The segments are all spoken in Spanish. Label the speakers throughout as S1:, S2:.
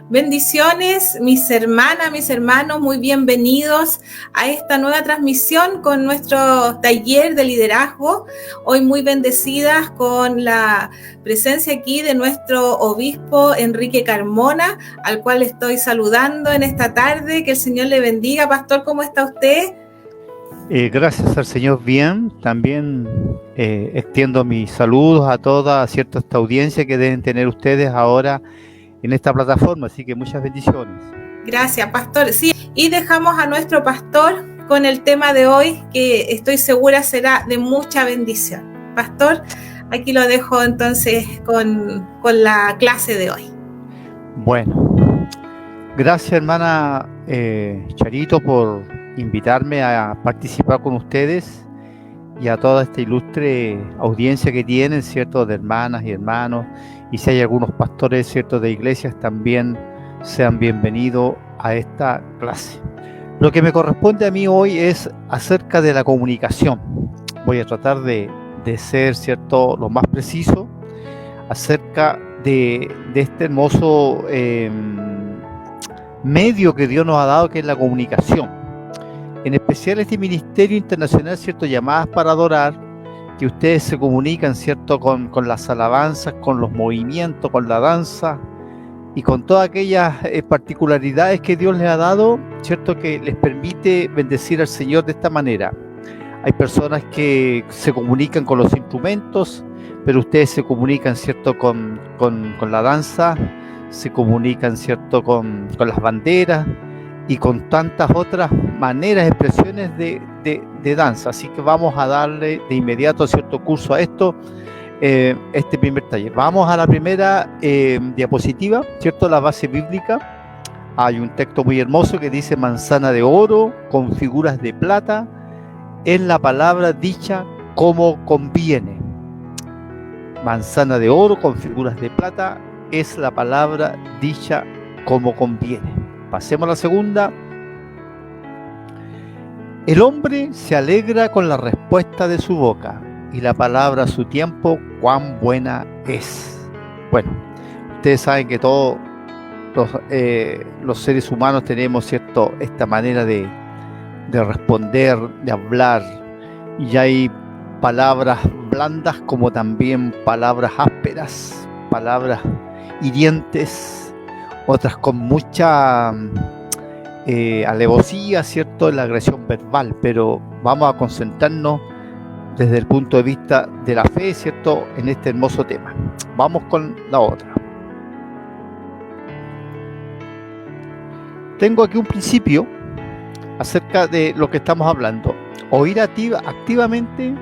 S1: Bendiciones, mis hermanas, mis hermanos, muy bienvenidos a esta nueva transmisión con nuestro taller de liderazgo. Hoy muy bendecidas con la presencia aquí de nuestro obispo Enrique Carmona, al cual estoy saludando en esta tarde. Que el Señor le bendiga. Pastor, ¿cómo está usted?
S2: Gracias al Señor, bien. También extiendo mis saludos a toda esta audiencia que deben tener ustedes ahora en esta plataforma, así que muchas bendiciones.
S1: Gracias, pastor. Sí, y dejamos a nuestro pastor con el tema de hoy, que estoy segura será de mucha bendición. Pastor, aquí lo dejo entonces con la clase de hoy.
S2: Bueno, gracias hermana Charito por invitarme a participar con ustedes y a toda esta ilustre audiencia que tienen, ¿cierto?, de hermanas y hermanos, y si hay algunos pastores, ¿cierto?, de iglesias, también sean bienvenidos a esta clase. Lo que me corresponde a mí hoy es acerca de la comunicación. Voy a tratar de ser, ¿cierto?, lo más preciso acerca de este hermoso medio que Dios nos ha dado, que es la comunicación. En especial este ministerio internacional, ¿cierto?, llamadas para adorar, que ustedes se comunican, ¿cierto?, con las alabanzas, con los movimientos, con la danza y con todas aquellas particularidades que Dios les ha dado, ¿cierto?, que les permite bendecir al Señor de esta manera. Hay personas que se comunican con los instrumentos, pero ustedes se comunican, ¿cierto?, con la danza, se comunican, ¿cierto?, con las banderas y con tantas otras maneras, expresiones de danza. Así que vamos a darle de inmediato cierto curso a esto, este primer taller. Vamos a la primera diapositiva, ¿cierto?, la base bíblica. Hay un texto muy hermoso que dice: manzana de oro con figuras de plata es la palabra dicha como conviene. Manzana de oro con figuras de plata es la palabra dicha como conviene. Pasemos a la segunda. El hombre se alegra con la respuesta de su boca, y la palabra a su tiempo cuán buena es. Bueno, ustedes saben que todos los seres humanos tenemos, ¿cierto?, esta manera de responder, de hablar, y hay palabras blandas como también palabras ásperas, palabras hirientes, otras con mucha alevosía, ¿cierto?, en la agresión verbal, pero vamos a concentrarnos desde el punto de vista de la fe, ¿cierto?, en este hermoso tema. Vamos con la otra. Tengo aquí un principio acerca de lo que estamos hablando. Oír activamente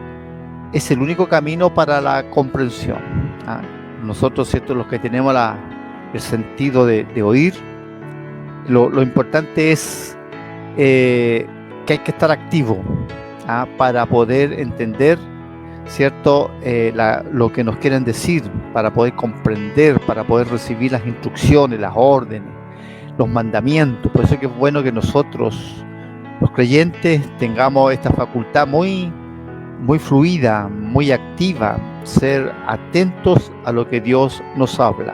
S2: es el único camino para la comprensión. Nosotros, ¿cierto?, los que tenemos el sentido de oír, lo importante es que hay que estar activo para poder entender, ¿cierto?, lo que nos quieren decir, para poder comprender, para poder recibir las instrucciones, las órdenes, los mandamientos. Por eso que es bueno que nosotros, los creyentes, tengamos esta facultad muy, muy fluida, muy activa, ser atentos a lo que Dios nos habla.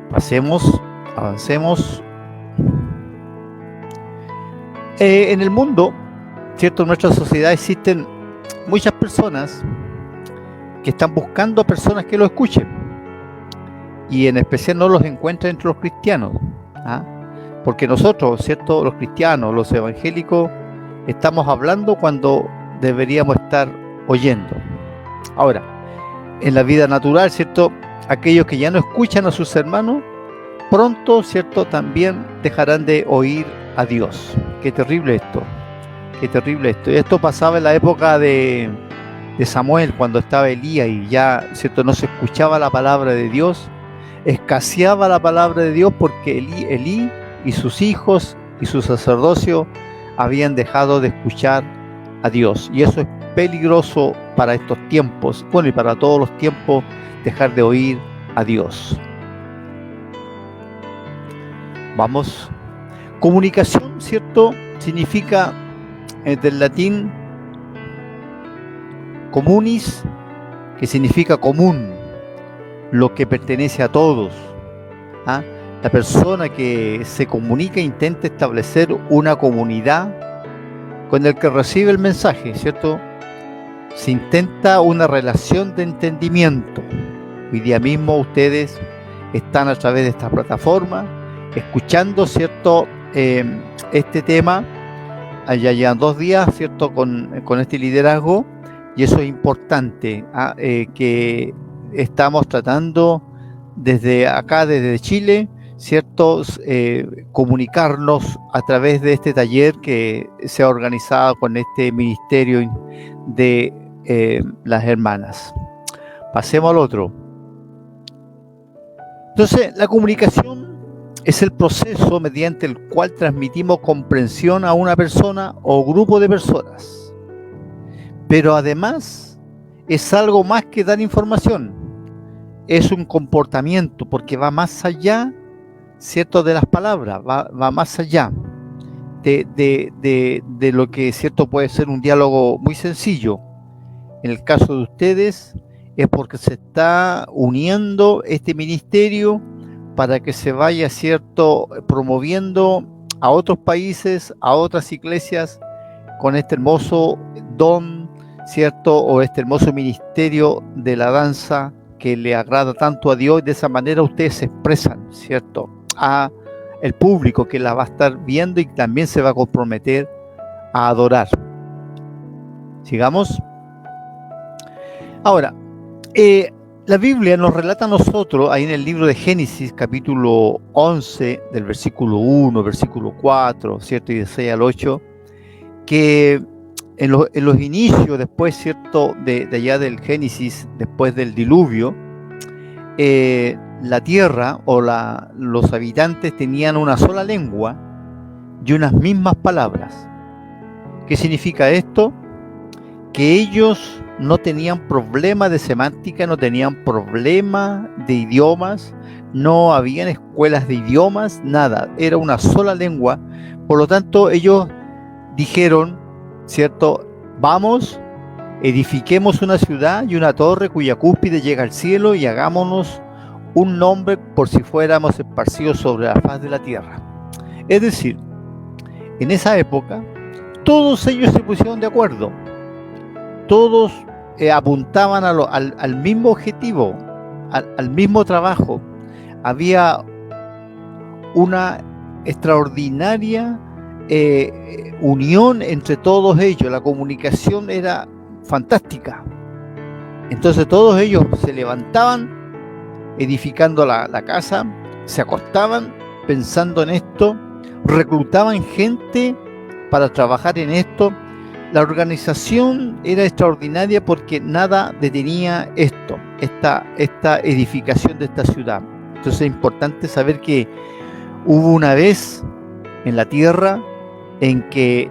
S2: Avancemos. En el mundo, ¿cierto?, en nuestra sociedad existen muchas personas que están buscando personas que lo escuchen, y en especial no los encuentran entre los cristianos, porque nosotros, ¿cierto?, los cristianos, los evangélicos, estamos hablando cuando deberíamos estar oyendo. Ahora, en la vida natural, ¿cierto?, aquellos que ya no escuchan a sus hermanos, pronto, ¿cierto?, también dejarán de oír a Dios. Qué terrible esto, qué terrible esto. Esto pasaba en la época de Samuel, cuando estaba Elías y ya, ¿cierto?, no se escuchaba la palabra de Dios, escaseaba la palabra de Dios, porque Elí y sus hijos y su sacerdocio habían dejado de escuchar a Dios, y eso es peligroso para estos tiempos, bueno, y para todos los tiempos, dejar de oír a Dios. Vamos. Comunicación, ¿cierto?, significa del latín communis, que significa común, lo que pertenece a todos, ¿ah? La persona que se comunica intenta establecer una comunidad con el que recibe el mensaje, ¿cierto? Se intenta una relación de entendimiento. Hoy día mismo ustedes están a través de esta plataforma escuchando, ¿cierto? Este tema. Ya llevan 2 días, ¿cierto? Con este liderazgo, y eso es importante, que estamos tratando desde acá, desde Chile, ¿cierto? Comunicarnos a través de este taller que se ha organizado con este ministerio de las hermanas. Pasemos al otro. Entonces, la comunicación es el proceso mediante el cual transmitimos comprensión a una persona o grupo de personas. Pero además es algo más que dar información. Es un comportamiento porque va más allá, ¿cierto?, de las palabras, va más allá de lo que, ¿cierto?, puede ser un diálogo muy sencillo. En el caso de ustedes es porque se está uniendo este ministerio para que se vaya, ¿cierto?, promoviendo a otros países, a otras iglesias, con este hermoso don, ¿cierto?, o este hermoso ministerio de la danza que le agrada tanto a Dios. De esa manera ustedes se expresan, ¿cierto?, a el público que la va a estar viendo y también se va a comprometer a adorar. Sigamos. Ahora, la Biblia nos relata a nosotros, ahí en el libro de Génesis, capítulo 11, del versículo 1, versículo 4, ¿cierto?, y de 6 al 8, que en los inicios, después, ¿cierto?, de allá del Génesis, después del diluvio, la tierra o los habitantes tenían una sola lengua y unas mismas palabras. ¿Qué significa esto? Que ellos no tenían problema de semántica, no tenían problema de idiomas, no habían escuelas de idiomas, nada, era una sola lengua. Por lo tanto, ellos dijeron, ¿cierto?, vamos, edifiquemos una ciudad y una torre cuya cúspide llega al cielo y hagámonos un nombre por si fuéramos esparcidos sobre la faz de la tierra. Es decir, en esa época, todos ellos se pusieron de acuerdo. Todos apuntaban al mismo objetivo, al mismo trabajo. Había una extraordinaria unión entre todos ellos. La comunicación era fantástica. Entonces todos ellos se levantaban edificando la casa, se acostaban pensando en esto, reclutaban gente para trabajar en esto. La organización era extraordinaria porque nada detenía esta edificación de esta ciudad. Entonces es importante saber que hubo una vez en la tierra en que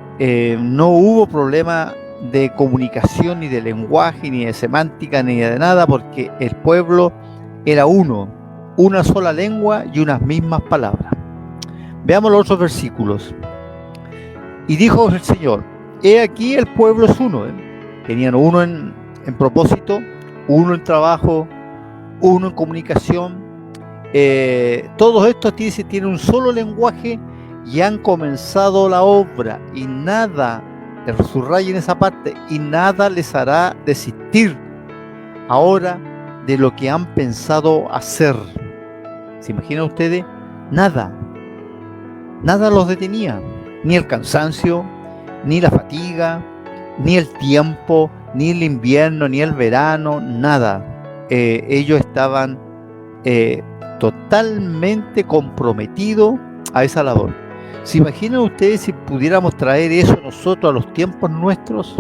S2: no hubo problema de comunicación, ni de lenguaje, ni de semántica, ni de nada, porque el pueblo era uno, una sola lengua y unas mismas palabras. Veamos los otros versículos. Y dijo el Señor: he aquí el pueblo es uno. Tenían uno en propósito, uno en trabajo, uno en comunicación. Todos estos tienen un solo lenguaje y han comenzado la obra, y nada, subrayen esa parte, y nada les hará desistir ahora de lo que han pensado hacer. ¿Se imaginan ustedes? Nada los detenía, ni el cansancio, ni la fatiga, ni el tiempo, ni el invierno, ni el verano, nada. Ellos estaban totalmente comprometidos a esa labor. ¿Se imaginan ustedes si pudiéramos traer eso nosotros a los tiempos nuestros?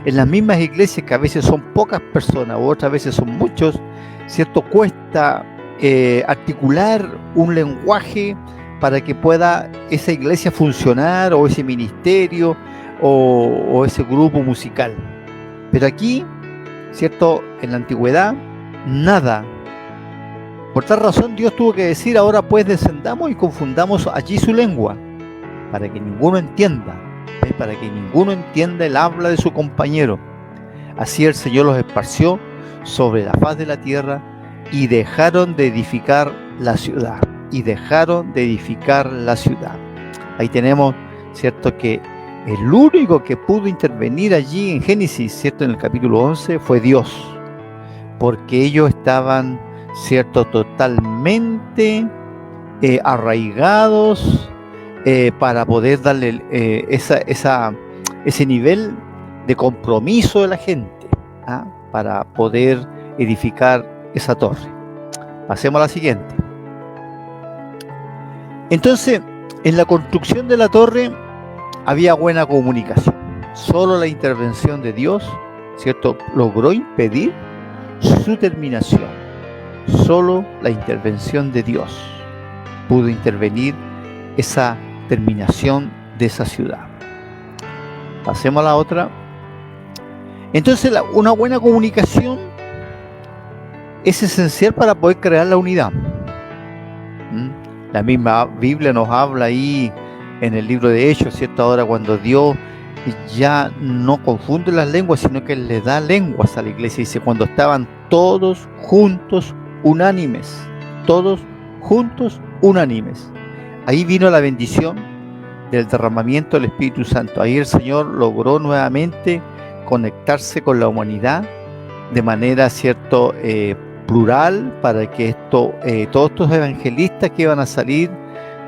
S2: En las mismas iglesias, que a veces son pocas personas o otras veces son muchos, ¿cierto? Cuesta articular un lenguaje para que pueda esa iglesia funcionar, o ese ministerio, o ese grupo musical. Pero aquí, ¿cierto?, en la antigüedad, nada. Por tal razón Dios tuvo que decir: ahora pues descendamos y confundamos allí su lengua, para que ninguno entienda, para que ninguno entienda el habla de su compañero. Así el Señor los esparció sobre la faz de la tierra y dejaron de edificar la ciudad. y dejaron de edificar la ciudad. Ahí tenemos, ¿cierto?, que el único que pudo intervenir allí en Génesis, ¿cierto?, en el capítulo 11 fue Dios, porque ellos estaban, ¿cierto?, totalmente arraigados para poder darle ese nivel de compromiso de la gente, para poder edificar esa torre. Pasemos a la siguiente. Entonces, en la construcción de la torre había buena comunicación. Solo la intervención de Dios, ¿cierto?, logró impedir su terminación. Solo la intervención de Dios pudo intervenir esa terminación de esa ciudad. Pasemos a la otra. Entonces, una buena comunicación es esencial para poder crear la unidad. La misma Biblia nos habla ahí en el libro de Hechos, ¿cierto? Ahora cuando Dios ya no confunde las lenguas, sino que le da lenguas a la iglesia. Dice, cuando estaban todos juntos, unánimes. Todos juntos, unánimes. Ahí vino la bendición del derramamiento del Espíritu Santo. Ahí el Señor logró nuevamente conectarse con la humanidad de manera, ¿cierto?, plural, para que todos estos evangelistas que iban a salir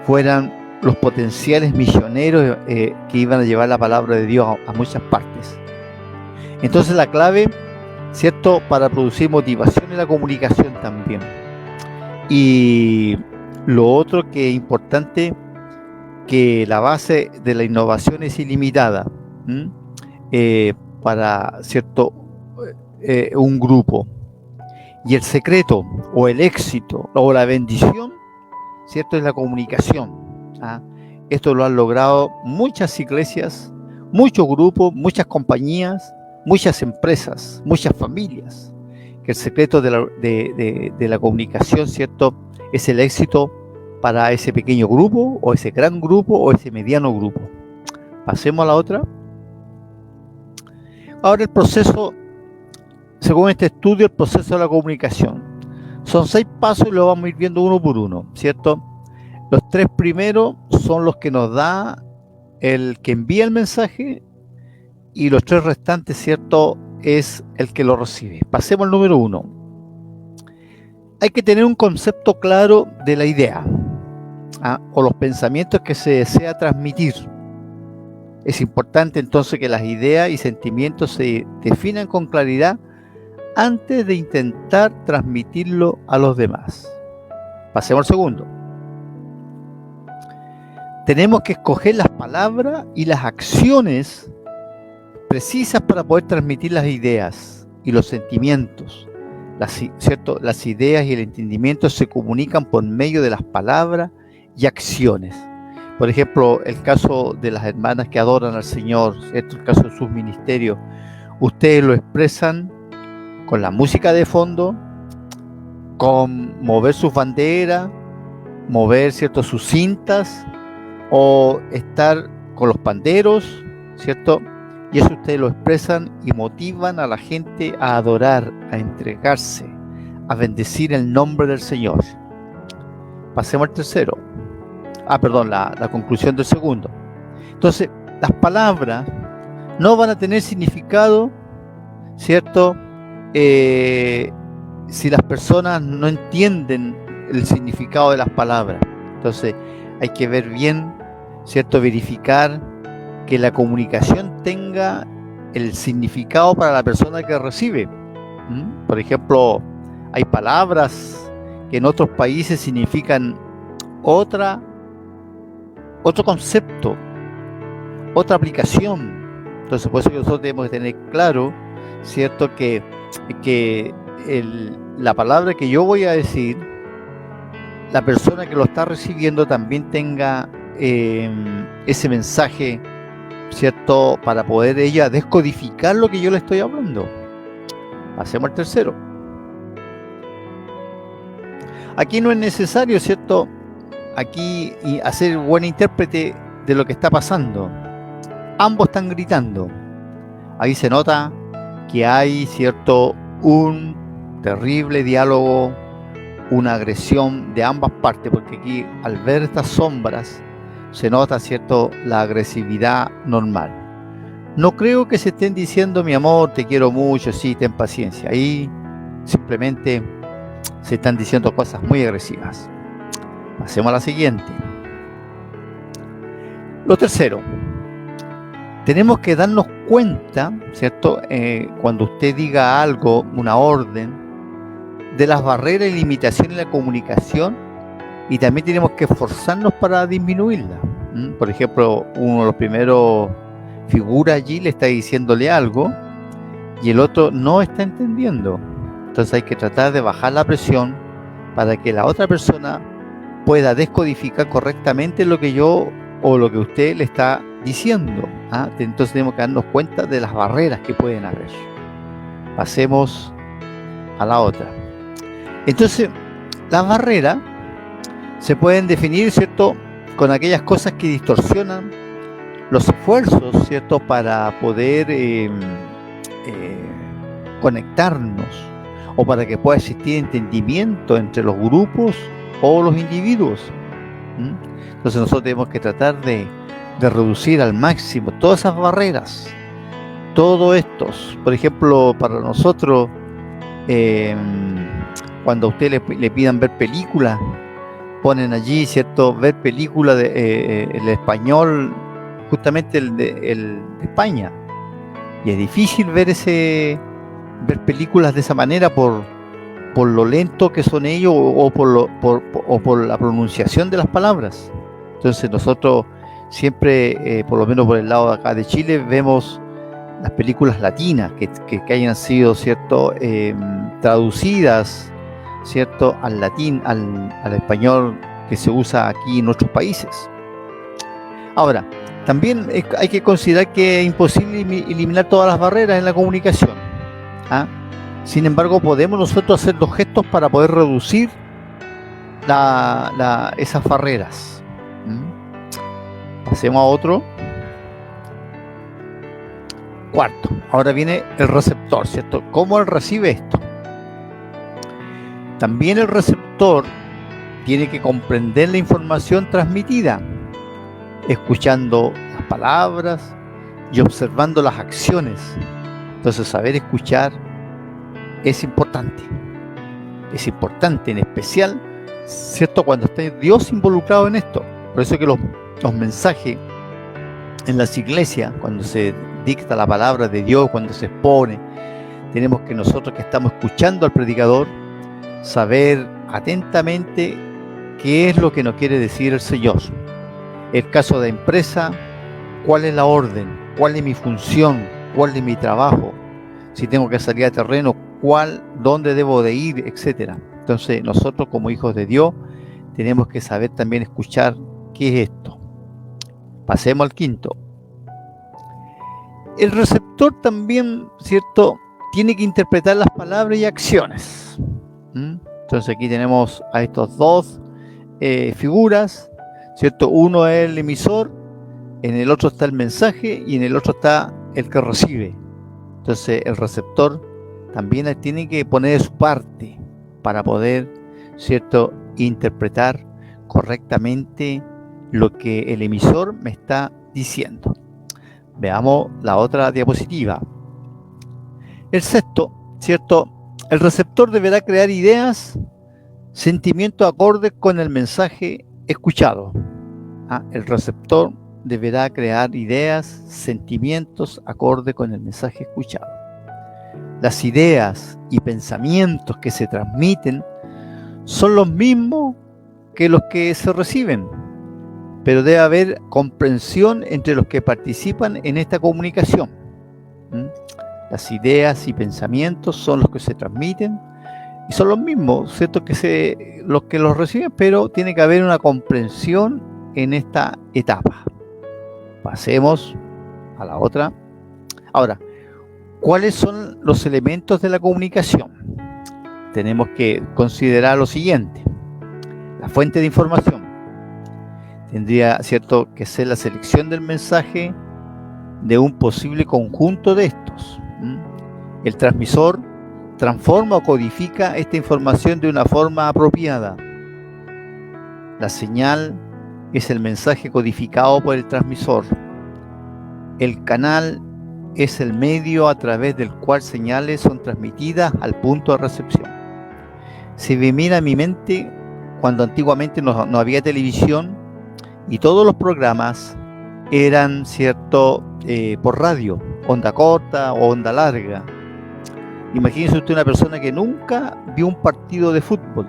S2: fueran los potenciales misioneros que iban a llevar la palabra de Dios a muchas partes. Entonces la clave, ¿cierto?, para producir motivación es la comunicación también. Y lo otro que es importante, que la base de la innovación es ilimitada para, ¿cierto?, un grupo. Y el secreto, o el éxito, o la bendición, ¿cierto?, es la comunicación. Esto lo han logrado muchas iglesias, muchos grupos, muchas compañías, muchas empresas, muchas familias. Que el secreto de la comunicación, ¿cierto?, es el éxito para ese pequeño grupo, o ese gran grupo, o ese mediano grupo. Pasemos a la otra. Ahora el proceso, según este estudio, el proceso de la comunicación. Son 6 pasos y lo vamos a ir viendo uno por uno, ¿cierto? Los 3 primeros son los que nos da el que envía el mensaje, y los 3 restantes, ¿cierto?, es el que lo recibe. Pasemos al número 1. Hay que tener un concepto claro de la idea, o los pensamientos que se desea transmitir. Es importante entonces que las ideas y sentimientos se definan con claridad antes de intentar transmitirlo a los demás. Pasemos al segundo. Tenemos que escoger las palabras y las acciones precisas para poder transmitir las ideas y los sentimientos. ¿Cierto? Las ideas y el entendimiento se comunican por medio de las palabras y acciones. Por ejemplo, el caso de las hermanas que adoran al Señor, ¿cierto?, el caso de sus ministerios, ustedes lo expresan con la música de fondo, con mover sus banderas, mover, ¿cierto?, sus cintas, o estar con los panderos, ¿cierto? Y eso ustedes lo expresan y motivan a la gente a adorar, a entregarse, a bendecir el nombre del Señor. Pasemos al tercero. La conclusión del segundo. Entonces, las palabras no van a tener significado, ¿cierto?, si las personas no entienden el significado de las palabras. Entonces, hay que ver bien, ¿cierto?, verificar que la comunicación tenga el significado para la persona que recibe. Por ejemplo, hay palabras que en otros países significan otro concepto, otra aplicación. Entonces, por eso nosotros tenemos que tener claro, ¿cierto?, que la palabra que yo voy a decir, la persona que lo está recibiendo también tenga ese mensaje, ¿cierto?, para poder ella descodificar lo que yo le estoy hablando. Pasemos al tercero. Aquí no es necesario, ¿cierto?, aquí hacer buen intérprete de lo que está pasando. Ambos están gritando. Ahí se nota que hay, ¿cierto?, un terrible diálogo, una agresión de ambas partes, porque aquí al ver estas sombras se nota, ¿cierto?, la agresividad normal. No creo que se estén diciendo mi amor, te quiero mucho, sí, ten paciencia. Ahí simplemente se están diciendo cosas muy agresivas. Pasemos a la siguiente. Lo tercero, tenemos que darnos cuenta, ¿cierto?, cuando usted diga algo, una orden, de las barreras y limitaciones en la comunicación, y también tenemos que esforzarnos para disminuirla. Por ejemplo, uno de los primeros figura allí le está diciéndole algo y el otro no está entendiendo. Entonces hay que tratar de bajar la presión para que la otra persona pueda descodificar correctamente lo que yo o lo que usted le está diciendo. Entonces tenemos que darnos cuenta de las barreras que pueden haber. Pasemos a la otra. Entonces, las barreras se pueden definir, ¿cierto?, con aquellas cosas que distorsionan los esfuerzos, ¿cierto?, para poder conectarnos, o para que pueda existir entendimiento entre los grupos o los individuos. Entonces nosotros tenemos que tratar de reducir al máximo todas esas barreras, todos estos. Por ejemplo, para nosotros, cuando a usted le pidan ver películas, ponen allí, ¿cierto?, ver películas el español, justamente el de España, y es difícil ver películas de esa manera por lo lento que son ellos o por la pronunciación de las palabras. Entonces nosotros siempre, por lo menos por el lado de acá de Chile, vemos las películas latinas que hayan sido, ¿cierto?, traducidas, ¿cierto?, al latín, al español que se usa aquí en nuestros países. Ahora, también hay que considerar que es imposible eliminar todas las barreras en la comunicación. Sin embargo, podemos nosotros hacer los gestos para poder reducir esas barreras. Pasemos a otro. Cuarto, ahora viene el receptor, ¿cierto? ¿Cómo él recibe esto? También el receptor tiene que comprender la información transmitida, escuchando las palabras y observando las acciones. Entonces, saber escuchar es importante. Es importante, en especial, ¿cierto?, cuando está Dios involucrado en esto. Por eso que los mensajes en las iglesias, cuando se dicta la palabra de Dios, cuando se expone, tenemos que nosotros que estamos escuchando al predicador, saber atentamente qué es lo que nos quiere decir el Señor. El caso de empresa, cuál es la orden, cuál es mi función, cuál es mi trabajo, si tengo que salir a terreno, dónde debo de ir, etcétera. Entonces nosotros como hijos de Dios tenemos que saber también escuchar qué es esto. Pasemos al quinto. El receptor también, ¿cierto?, tiene que interpretar las palabras y acciones. Entonces aquí tenemos a estos dos figuras, ¿cierto? Uno es el emisor, en el otro está el mensaje y en el otro está el que recibe. Entonces el receptor también tiene que poner de su parte para poder, ¿cierto?, interpretar correctamente lo que el emisor me está diciendo. Veamos la otra diapositiva. El sexto, ¿cierto? El receptor deberá crear ideas, sentimientos acordes con el mensaje escuchado. El receptor deberá crear ideas, sentimientos acordes con el mensaje escuchado. Las ideas y pensamientos que se transmiten son los mismos que los que se reciben, pero debe haber comprensión entre los que participan en esta comunicación. Las ideas y pensamientos son los que se transmiten y son los mismos, ¿cierto?, los que los reciben, pero tiene que haber una comprensión en esta etapa. Pasemos a la otra. Ahora, ¿cuáles son los elementos de la comunicación? Tenemos que considerar lo siguiente. La fuente de información tendría, ¿cierto?, que ser la selección del mensaje de un posible conjunto de estos. El transmisor transforma o codifica esta información de una forma apropiada. La señal es el mensaje codificado por el transmisor. El canal es el medio a través del cual señales son transmitidas al punto de recepción. Se me mira a mi mente cuando antiguamente no había televisión y todos los programas eran, ¿cierto?, por radio, onda corta o onda larga. Imagínese usted una persona que nunca vio un partido de fútbol.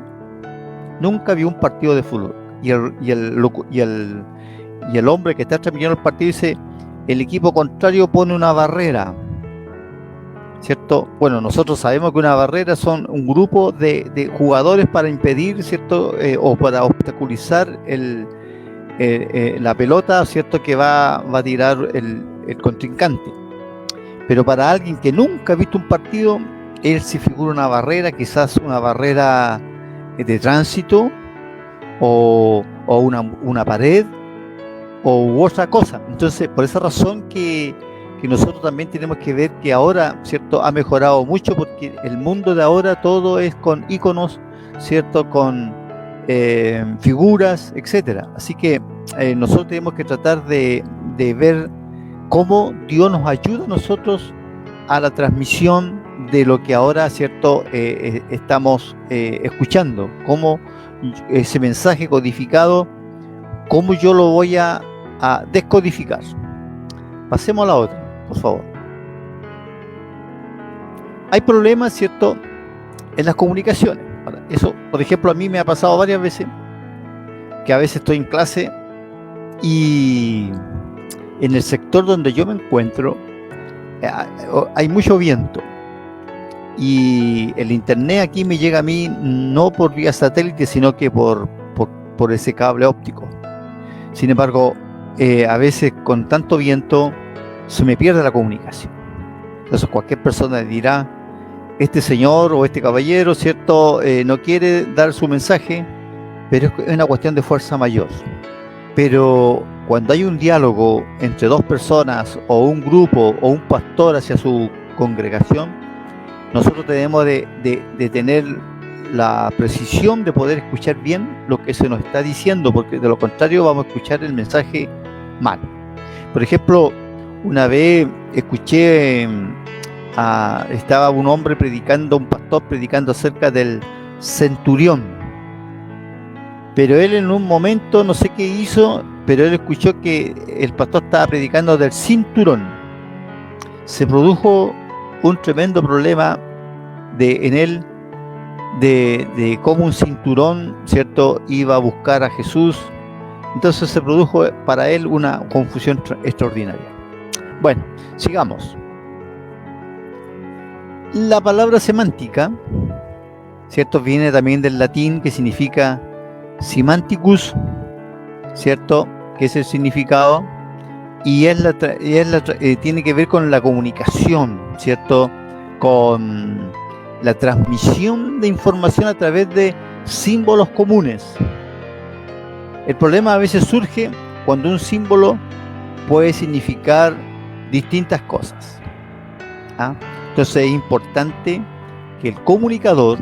S2: Nunca vio un partido de fútbol. Y el hombre que está transmitiendo el partido dice: el equipo contrario pone una barrera, ¿cierto? Bueno, nosotros sabemos que una barrera son un grupo de jugadores para impedir, ¿cierto? O para obstaculizar la pelota, ¿cierto?, que va a tirar el contrincante. Pero para alguien que nunca ha visto un partido, él se figura una barrera, quizás una barrera de tránsito o una pared u otra cosa. Entonces, por esa razón que nosotros también tenemos que ver que ahora, ¿cierto?, ha mejorado mucho, porque el mundo de ahora todo es con iconos, ¿cierto?, con figuras, etcétera. Así que nosotros tenemos que tratar de ver cómo Dios nos ayuda a nosotros a la transmisión de lo que ahora, ¿cierto?, estamos escuchando, cómo ese mensaje codificado, cómo yo lo voy a descodificar. Pasemos a la otra, por favor. Hay problemas, ¿cierto?, en las comunicaciones. Eso, por ejemplo, a mí me ha pasado varias veces, que a veces estoy en clase y en el sector donde yo me encuentro hay mucho viento y el internet aquí me llega a mí no por vía satélite, sino que por ese cable óptico. Sin embargo, a veces con tanto viento se me pierde la comunicación. Entonces cualquier persona dirá: este señor o este caballero, ¿cierto?, no quiere dar su mensaje, pero es una cuestión de fuerza mayor. Pero cuando hay un diálogo entre dos personas o un grupo o un pastor hacia su congregación, nosotros tenemos de tener la precisión de poder escuchar bien lo que se nos está diciendo, porque de lo contrario vamos a escuchar el mensaje mal. Por ejemplo, una vez escuché estaba un hombre predicando, un pastor predicando acerca del centurión, pero él en un momento, no sé qué hizo, pero él escuchó que el pastor estaba predicando del cinturón. Se produjo un tremendo problema en él de cómo un cinturón, ¿cierto?, iba a buscar a Jesús. Entonces se produjo para él una confusión extraordinaria. Bueno, sigamos. La palabra semántica, ¿cierto?, viene también del latín, que significa semanticus, ¿cierto?, que es el significado, y tiene que ver con la comunicación, ¿cierto?, con la transmisión de información a través de símbolos comunes. El problema a veces surge cuando un símbolo puede significar distintas cosas. Entonces es importante que el comunicador,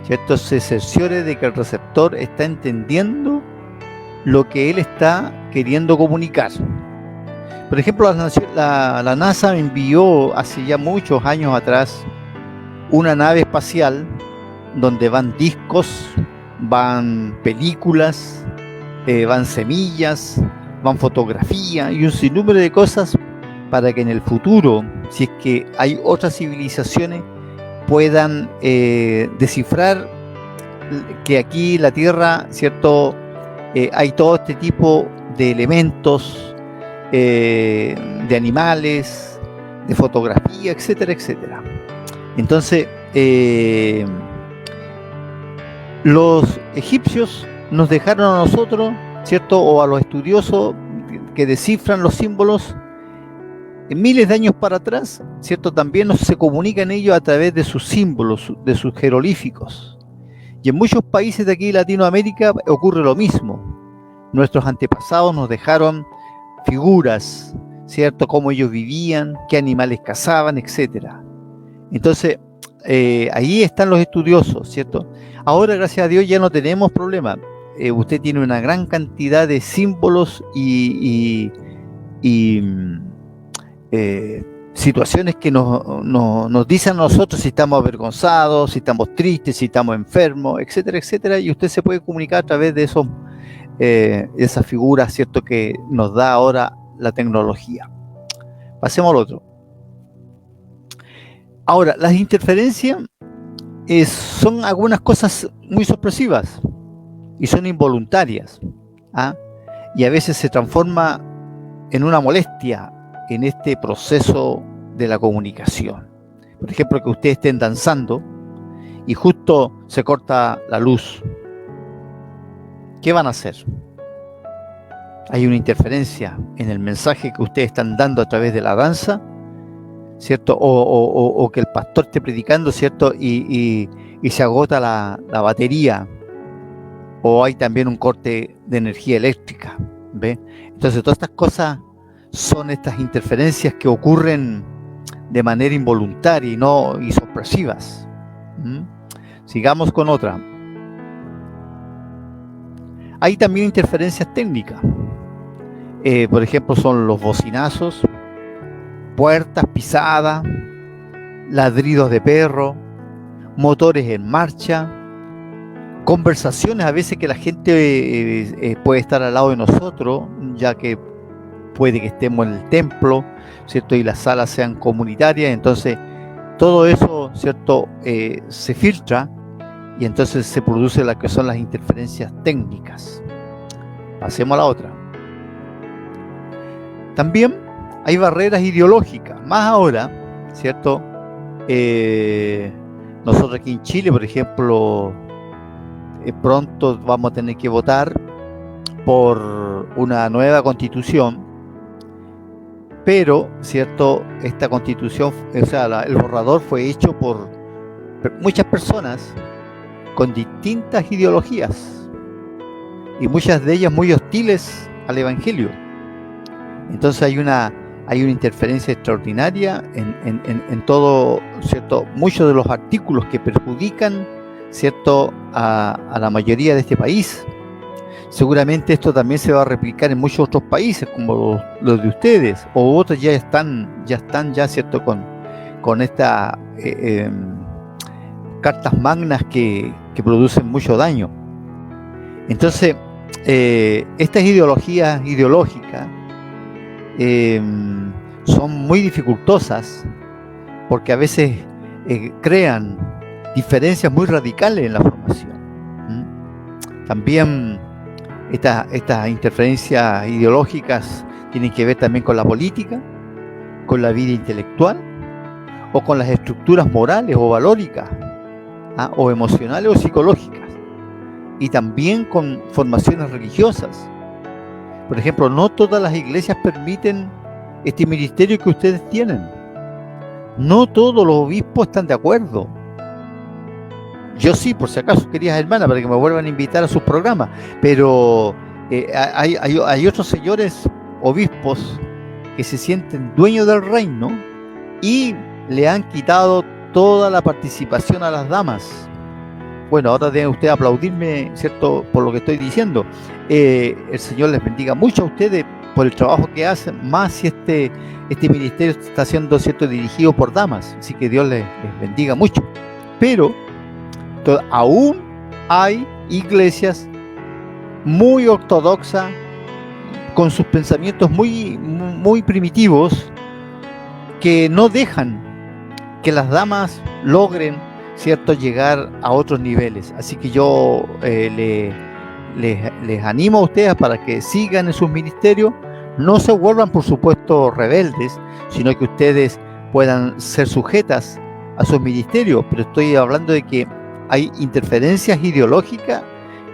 S2: ¿cierto?, se cerciore de que el receptor está entendiendo lo que él está queriendo comunicar. Por ejemplo, la NASA envió hace ya muchos años atrás una nave espacial donde van discos, van películas, van semillas, van fotografía y un sinnúmero de cosas para que en el futuro, si es que hay otras civilizaciones, puedan descifrar que aquí la Tierra, ¿cierto?, hay todo este tipo de elementos, de animales, de fotografía, etcétera, etcétera. Entonces, los egipcios nos dejaron a nosotros, ¿cierto?, o a los estudiosos que descifran los símbolos, en miles de años para atrás, ¿cierto?, también se comunican ellos a través de sus símbolos, de sus jeroglíficos. Y en muchos países de aquí de Latinoamérica ocurre lo mismo. Nuestros antepasados nos dejaron figuras, ¿cierto?, cómo ellos vivían, qué animales cazaban, etcétera. Entonces, ahí están los estudiosos, ¿cierto? Ahora, gracias a Dios, ya no tenemos problema. Usted tiene una gran cantidad de símbolos y situaciones que nos dicen a nosotros si estamos avergonzados, si estamos tristes, si estamos enfermos, etcétera, etcétera, y usted se puede comunicar a través de esas figuras, ¿cierto?, que nos da ahora la tecnología. Pasemos al otro. Ahora, las interferencias son algunas cosas muy sorpresivas y son involuntarias, ¿ah? Y a veces se transforma en una molestia en este proceso de la comunicación. Por ejemplo, que ustedes estén danzando y justo se corta la luz. ¿Qué van a hacer? Hay una interferencia en el mensaje que ustedes están dando a través de la danza, ¿cierto? O que el pastor esté predicando, ¿cierto? Y se agota la batería. O hay también un corte de energía eléctrica, ¿ve? Entonces todas estas cosas son estas interferencias que ocurren de manera involuntaria y sorpresivas. Sigamos con otra. Hay también interferencias técnicas. Por ejemplo, son los bocinazos, puertas pisadas, ladridos de perro, motores en marcha, conversaciones a veces que la gente puede estar al lado de nosotros, ya que puede que estemos en el templo, ¿cierto? Y las salas sean comunitarias, entonces todo eso, ¿cierto? Se filtra y entonces se produce lo que son las interferencias técnicas. Pasemos a la otra. También hay barreras ideológicas, más ahora, ¿cierto? Nosotros aquí en Chile, por ejemplo, pronto vamos a tener que votar por una nueva constitución, pero, ¿cierto? Esta constitución, o sea, el borrador fue hecho por muchas personas con distintas ideologías y muchas de ellas muy hostiles al Evangelio. Entonces hay una interferencia extraordinaria en todo, ¿cierto? Muchos de los artículos que perjudican, ¿cierto?, a la mayoría de este país. Seguramente esto también se va a replicar en muchos otros países, como los de ustedes, o otros ya están, ¿cierto?, con estas cartas magnas que producen mucho daño. Entonces, estas ideologías ideológicas son muy dificultosas porque a veces crean diferencias muy radicales en la formación. También estas interferencias ideológicas tienen que ver también con la política, con la vida intelectual o con las estructuras morales o valóricas, o emocionales o psicológicas, y también con formaciones religiosas. Por ejemplo, no todas las iglesias permiten este ministerio que ustedes tienen. No todos los obispos están de acuerdo. Yo sí, por si acaso, queridas hermanas, para que me vuelvan a invitar a sus programas. Pero hay otros señores obispos que se sienten dueños del reino y le han quitado toda la participación a las damas. Bueno, ahora debe usted aplaudirme, ¿cierto?, por lo que estoy diciendo. El Señor les bendiga mucho a ustedes por el trabajo que hacen, más si este ministerio está siendo, ¿cierto?, dirigido por damas. Así que Dios les bendiga mucho. Pero aún hay iglesias muy ortodoxas, con sus pensamientos muy primitivos, que no dejan que las damas logren, ¿cierto?, llegar a otros niveles. Así que yo les animo a ustedes para que sigan en sus ministerios, no se vuelvan, por supuesto, rebeldes, sino que ustedes puedan ser sujetas a sus ministerios. Pero estoy hablando de que hay interferencias ideológicas,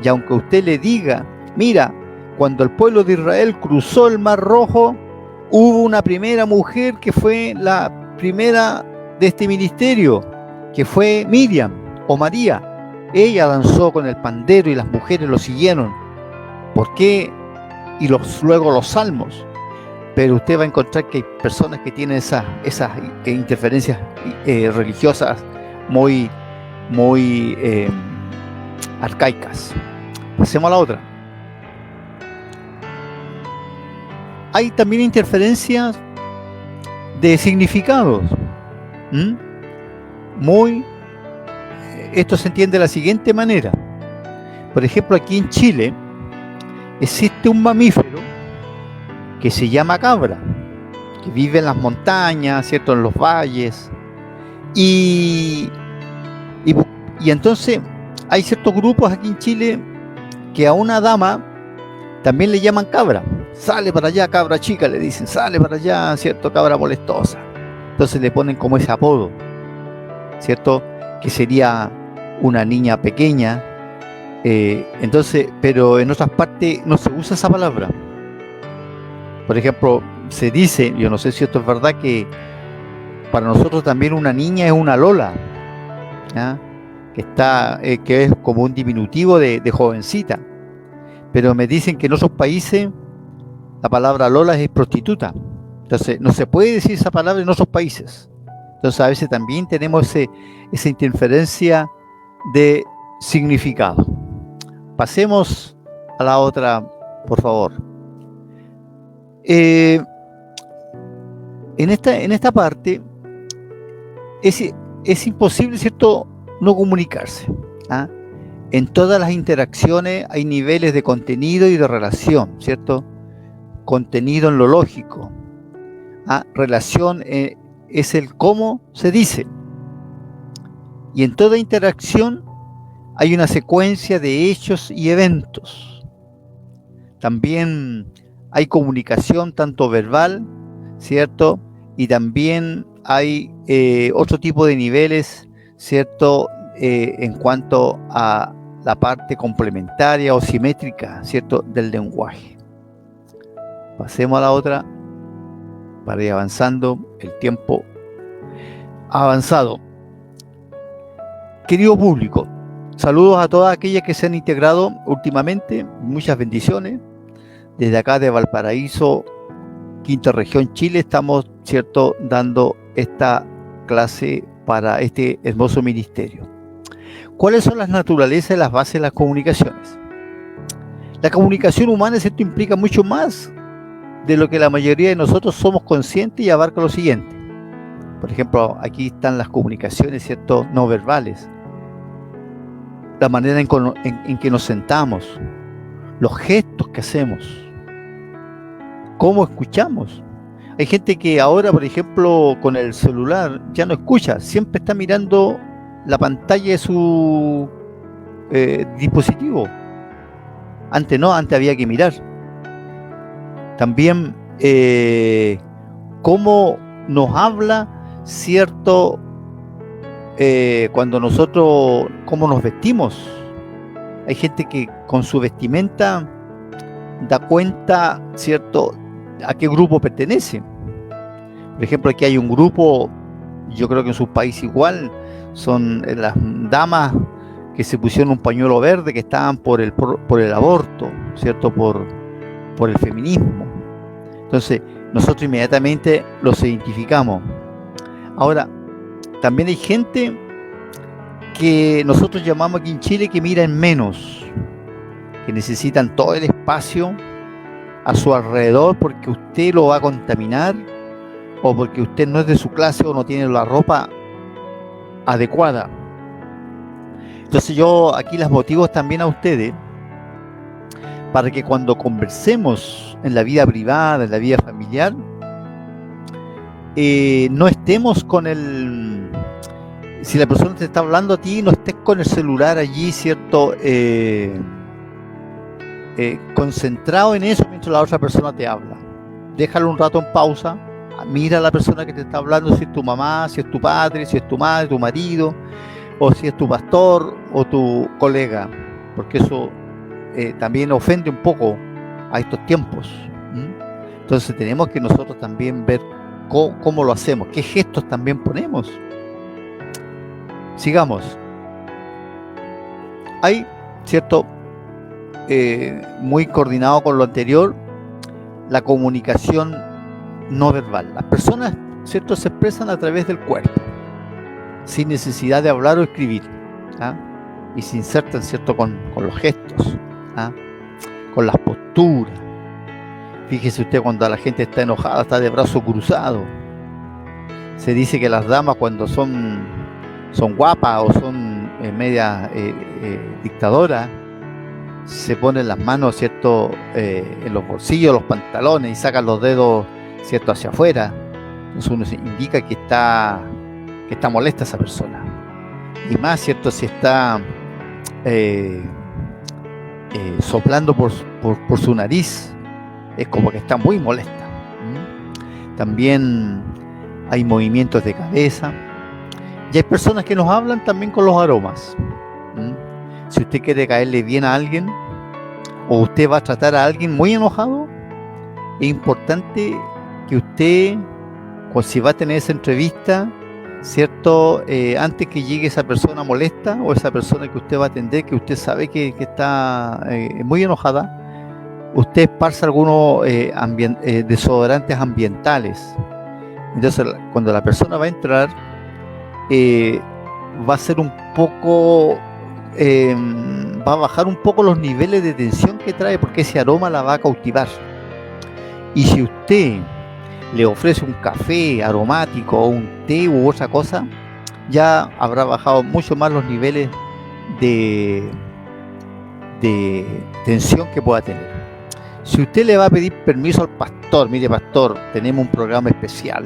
S2: y aunque usted le diga, mira, cuando el pueblo de Israel cruzó el Mar Rojo, hubo una primera mujer que fue la primera de este ministerio, que fue Miriam o María. Ella danzó con el pandero y las mujeres lo siguieron. ¿Por qué? Y luego los salmos. Pero usted va a encontrar que hay personas que tienen esas interferencias religiosas muy arcaicas. Pasemos a la otra. Hay también interferencias de significados. Esto se entiende de la siguiente manera. Por ejemplo, aquí en Chile existe un mamífero que se llama cabra, que vive en las montañas, ¿cierto?, en los valles. Y entonces hay ciertos grupos aquí en Chile que a una dama también le llaman cabra. Sale para allá, cabra chica, le dicen, sale para allá, ¿cierto?, cabra molestosa. Entonces le ponen como ese apodo, ¿cierto?, que sería una niña pequeña. Entonces, pero en otras partes no se usa esa palabra. Por ejemplo, se dice, yo no sé si esto es verdad, que para nosotros también una niña es una lola, ¿ya?, que es como un diminutivo de jovencita. Pero me dicen que en otros países la palabra lola es prostituta. Entonces no se puede decir esa palabra en otros países. Entonces a veces también tenemos esa interferencia de significado. Pasemos a la otra, por favor. En esta parte es imposible, ¿cierto?, no comunicarse. En todas las interacciones hay niveles de contenido y de relación, ¿cierto? Contenido en lo lógico. Relación es el cómo se dice. Y en toda interacción hay una secuencia de hechos y eventos. También hay comunicación tanto verbal, ¿cierto? Y también hay otro tipo de niveles, ¿cierto?, en cuanto a la parte complementaria o simétrica, ¿cierto?, del lenguaje. Pasemos a la otra para ir avanzando. El tiempo avanzado. Querido público, saludos a todas aquellas que se han integrado últimamente. Muchas bendiciones. Desde acá de Valparaíso, Quinta Región, Chile, estamos, ¿cierto?, dando esta clase para este hermoso ministerio. ¿Cuáles son las naturalezas y las bases de las comunicaciones? La comunicación humana, ¿cierto?, implica mucho más de lo que la mayoría de nosotros somos conscientes y abarca lo siguiente. Por ejemplo, aquí están las comunicaciones, ¿cierto?, no verbales. La manera en que nos sentamos, los gestos que hacemos, cómo escuchamos. Hay gente que ahora, por ejemplo, con el celular ya no escucha, siempre está mirando la pantalla de su dispositivo. Antes no, antes había que mirar. También cómo nos habla, ¿cierto?, cuando nosotros, cómo nos vestimos. Hay gente que con su vestimenta da cuenta, ¿cierto?, a qué grupo pertenece. Por ejemplo, aquí hay un grupo, yo creo que en sus países igual, son las damas que se pusieron un pañuelo verde, que estaban por el aborto, ¿cierto?, por el feminismo. Entonces, nosotros inmediatamente los identificamos. Ahora, también hay gente que nosotros llamamos aquí en Chile que mira en menos, que necesitan todo el espacio a su alrededor porque usted lo va a contaminar, o porque usted no es de su clase o no tiene la ropa adecuada. Entonces yo aquí las motivo también a ustedes para que cuando conversemos en la vida privada, en la vida familiar, no estemos con si la persona te está hablando a ti, no estés con el celular allí, ¿cierto?, concentrado en eso mientras la otra persona te habla. Déjalo un rato en pausa, mira a la persona que te está hablando, si es tu mamá, si es tu padre, si es tu madre, tu marido, o si es tu pastor o tu colega, porque eso también ofende un poco a estos tiempos. Entonces tenemos que nosotros también ver cómo lo hacemos, qué gestos también ponemos. Sigamos. Hay, ¿cierto?, muy coordinado con lo anterior, la comunicación no verbal. Las personas, ¿cierto?, se expresan a través del cuerpo. sin necesidad de hablar o escribir, ¿ah? Y se insertan, ¿cierto?, con los gestos, ¿ah? Con las posturas. Fíjese usted, cuando la gente está enojada, está de brazo cruzado. Se dice que las damas, cuando son guapas o son medias dictadoras, se ponen las manos, ¿cierto?, en los bolsillos, los pantalones, y sacan los dedos, ¿cierto?, hacia afuera. Entonces uno indica que está molesta esa persona. Y más, ¿cierto?, si está soplando por su nariz, es como que está muy molesta. También hay movimientos de cabeza. Y hay personas que nos hablan también con los aromas. Si usted quiere caerle bien a alguien, o usted va a tratar a alguien muy enojado, es importante que usted, si va a tener esa entrevista, ¿cierto?, antes que llegue esa persona molesta, o esa persona que usted va a atender, que usted sabe que está muy enojada, usted esparza algunos desodorantes ambientales. Entonces, cuando la persona va a entrar, va a ser un poco, va a bajar un poco los niveles de tensión que trae, porque ese aroma la va a cautivar. Y si usted le ofrece un café aromático o un té u otra cosa, ya habrá bajado mucho más los niveles de tensión que pueda tener. Si usted le va a pedir permiso al pastor, mire, pastor, tenemos un programa especial,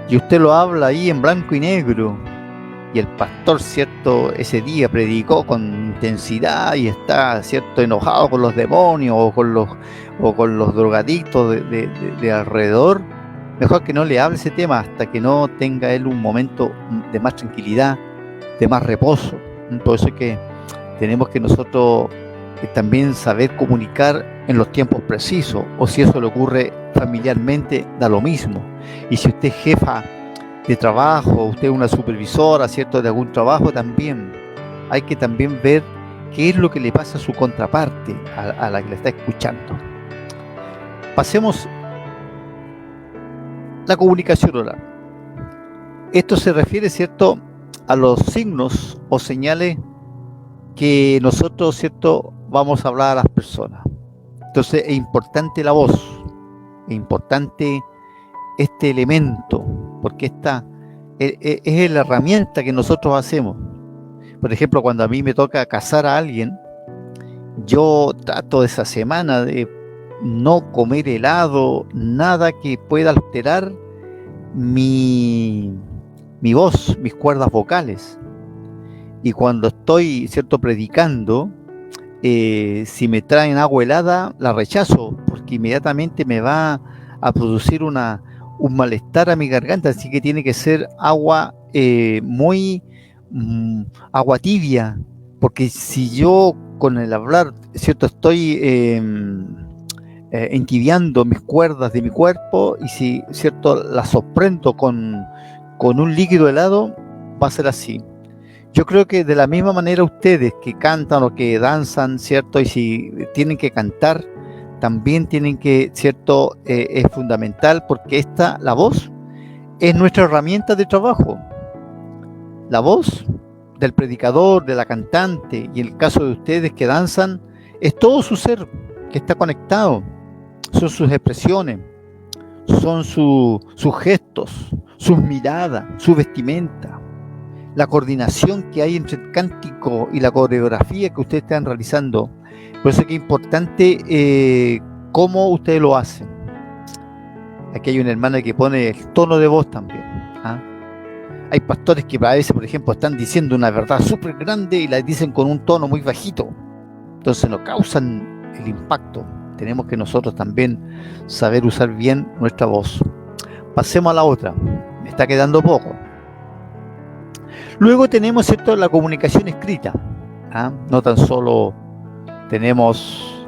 S2: y usted lo habla ahí en blanco y negro, y el pastor, ¿cierto?, ese día predicó con intensidad y está, ¿cierto?, enojado con los demonios o con los drogadictos de alrededor, mejor que no le hable ese tema hasta que no tenga él un momento de más tranquilidad, de más reposo. Por eso es que tenemos que nosotros también saber comunicar en los tiempos precisos, o si eso le ocurre familiarmente, da lo mismo. Y si usted es jefa de trabajo, usted es una supervisora, ¿cierto?, de algún trabajo, también hay que también ver qué es lo que le pasa a su contraparte, a la que le está escuchando. Pasemos la comunicación oral. Esto se refiere, ¿cierto?, a los signos o señales que nosotros, ¿cierto?, vamos a hablar a las personas. Entonces es importante la voz, es importante este elemento, porque esta es la herramienta que nosotros hacemos. Por ejemplo, cuando a mí me toca casar a alguien, yo trato esa semana de no comer helado, nada que pueda alterar mi voz, mis cuerdas vocales. Y cuando estoy, ¿cierto?, predicando, si me traen agua helada, la rechazo, porque inmediatamente me va a producir un malestar a mi garganta. Así que tiene que ser agua agua tibia, porque si yo con el hablar, ¿cierto?, estoy entibiando mis cuerdas de mi cuerpo, y si, ¿cierto?, las sorprendo con un líquido helado, va a ser así. Yo creo que de la misma manera ustedes que cantan o que danzan, ¿cierto?, y si tienen que cantar, también tienen que, ¿cierto?, es fundamental, porque la voz es nuestra herramienta de trabajo. La voz del predicador, de la cantante, y en el caso de ustedes que danzan, es todo su ser que está conectado. Son sus expresiones, son sus gestos, sus miradas, su vestimenta, la coordinación que hay entre el cántico y la coreografía que ustedes están realizando. Por eso es que es importante cómo ustedes lo hacen. Aquí hay una hermana que pone el tono de voz también. Hay pastores que a veces, por ejemplo, están diciendo una verdad súper grande y la dicen con un tono muy bajito. Entonces no causan el impacto. Tenemos que nosotros también saber usar bien nuestra voz. Pasemos a la otra. Me está quedando poco. Luego tenemos, ¿cierto?, la comunicación escrita. No tan solo tenemos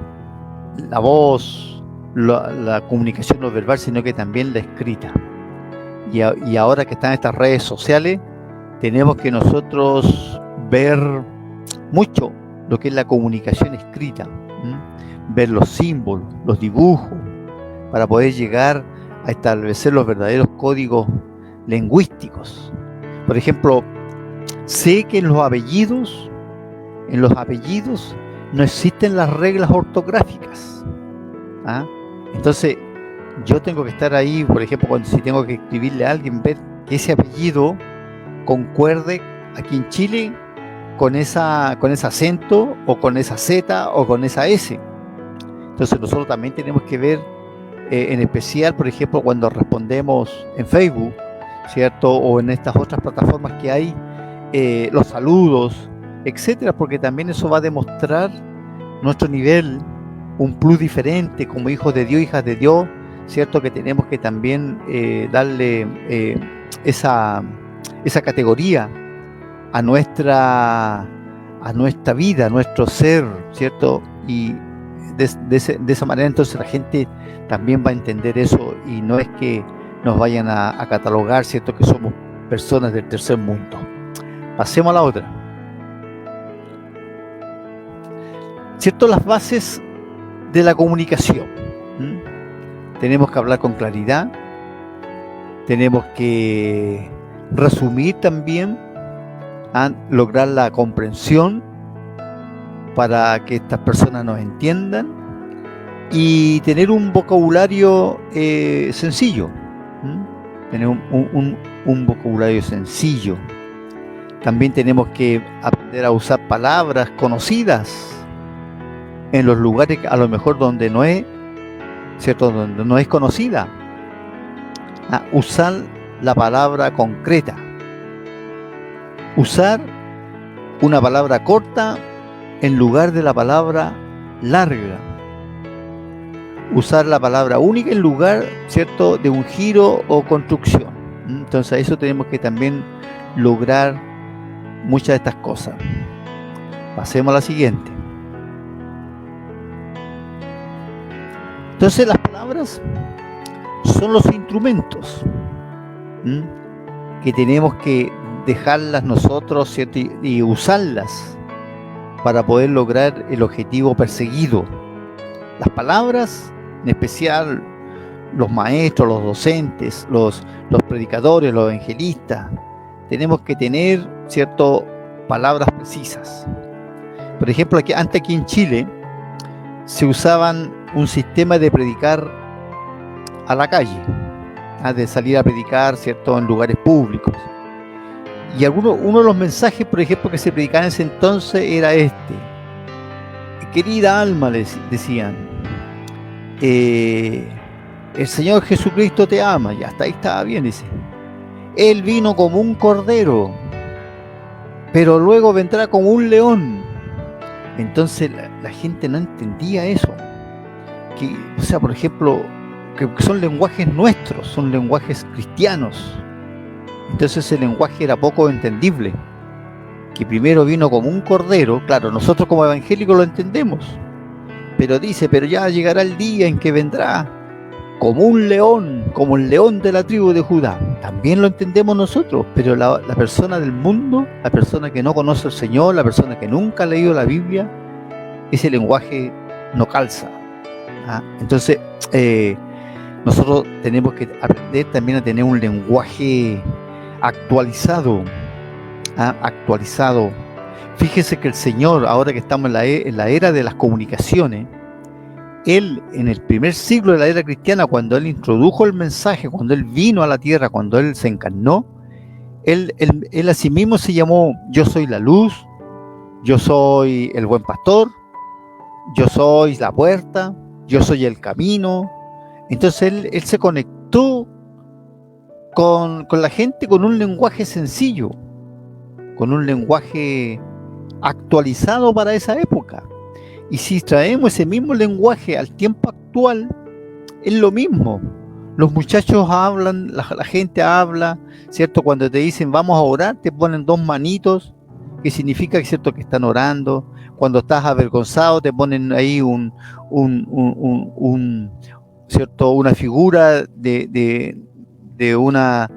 S2: la voz, la comunicación no verbal, sino que también la escrita. Y ahora que están estas redes sociales, tenemos que nosotros ver mucho lo que es la comunicación escrita, ver los símbolos, los dibujos, para poder llegar a establecer los verdaderos códigos lingüísticos. Por ejemplo, sé que en los apellidos no existen las reglas ortográficas. ¿Ah? Entonces, yo tengo que estar ahí, por ejemplo, si tengo que escribirle a alguien, ver que ese apellido concuerde aquí en Chile con ese acento, o con esa Z, o con esa S. Entonces nosotros también tenemos que ver, en especial, por ejemplo, cuando respondemos en Facebook, ¿cierto? O en estas otras plataformas que hay, los saludos, etcétera, porque también eso va a demostrar nuestro nivel, un plus diferente como hijos de Dios, hijas de Dios, ¿cierto? Que tenemos que también darle esa categoría a nuestra vida, a nuestro ser, ¿cierto? Y de esa manera entonces la gente también va a entender eso, y no es que nos vayan a catalogar, ¿cierto?, que somos personas del tercer mundo. Pasemos a la otra. ¿Cierto? Las bases de la comunicación. Tenemos que hablar con claridad, tenemos que resumir también, lograr la comprensión para que estas personas nos entiendan, y tener un vocabulario sencillo. Tener un vocabulario sencillo. También tenemos que aprender a usar palabras conocidas en los lugares a lo mejor donde no es, ¿cierto?, donde no es conocida. Usar la palabra concreta. Usar una palabra corta en lugar de la palabra larga. Usar la palabra única en lugar, ¿cierto?, de un giro o construcción. Entonces a eso tenemos que también lograr muchas de estas cosas. Pasemos a la siguiente. Entonces las palabras son los instrumentos que tenemos que dejarlas nosotros, ¿cierto?, y usarlas para poder lograr el objetivo perseguido. Las palabras, en especial los maestros, los docentes, los predicadores, los evangelistas, tenemos que tener, ¿cierto?, palabras precisas. Por ejemplo, antes aquí en Chile se usaban un sistema de predicar a la calle, de salir a predicar, ¿cierto?, en lugares públicos. Y uno de los mensajes, por ejemplo, que se predicaba en ese entonces era este: querida alma, les decían, el Señor Jesucristo te ama. Y hasta ahí estaba bien, dice. Él vino como un cordero, pero luego vendrá como un león. Entonces la gente no entendía eso. O sea, por ejemplo, que son lenguajes nuestros, son lenguajes cristianos. Entonces ese lenguaje era poco entendible. Que primero vino como un cordero, claro, nosotros como evangélicos lo entendemos, pero dice, pero ya llegará el día en que vendrá como un león, como el león de la tribu de Judá. También lo entendemos nosotros, pero la persona del mundo, la persona que no conoce al Señor, la persona que nunca ha leído la Biblia, ese lenguaje no calza. Entonces nosotros tenemos que aprender también a tener un lenguaje actualizado. Actualizado. Fíjese que el Señor, ahora que estamos en la era de las comunicaciones, Él, en el primer siglo de la era cristiana, cuando Él introdujo el mensaje, cuando Él vino a la tierra, cuando Él se encarnó, Él a sí mismo se llamó: yo soy la luz, yo soy el buen pastor, yo soy la puerta, yo soy el camino. Entonces Él se conectó con la gente con un lenguaje sencillo, con un lenguaje actualizado para esa época. Y si traemos ese mismo lenguaje al tiempo actual, es lo mismo. Los muchachos hablan, la gente habla, ¿cierto? Cuando te dicen vamos a orar, te ponen dos manitos, que significa, ¿cierto?, que están orando. Cuando estás avergonzado, te ponen ahí ¿cierto?, una figura de una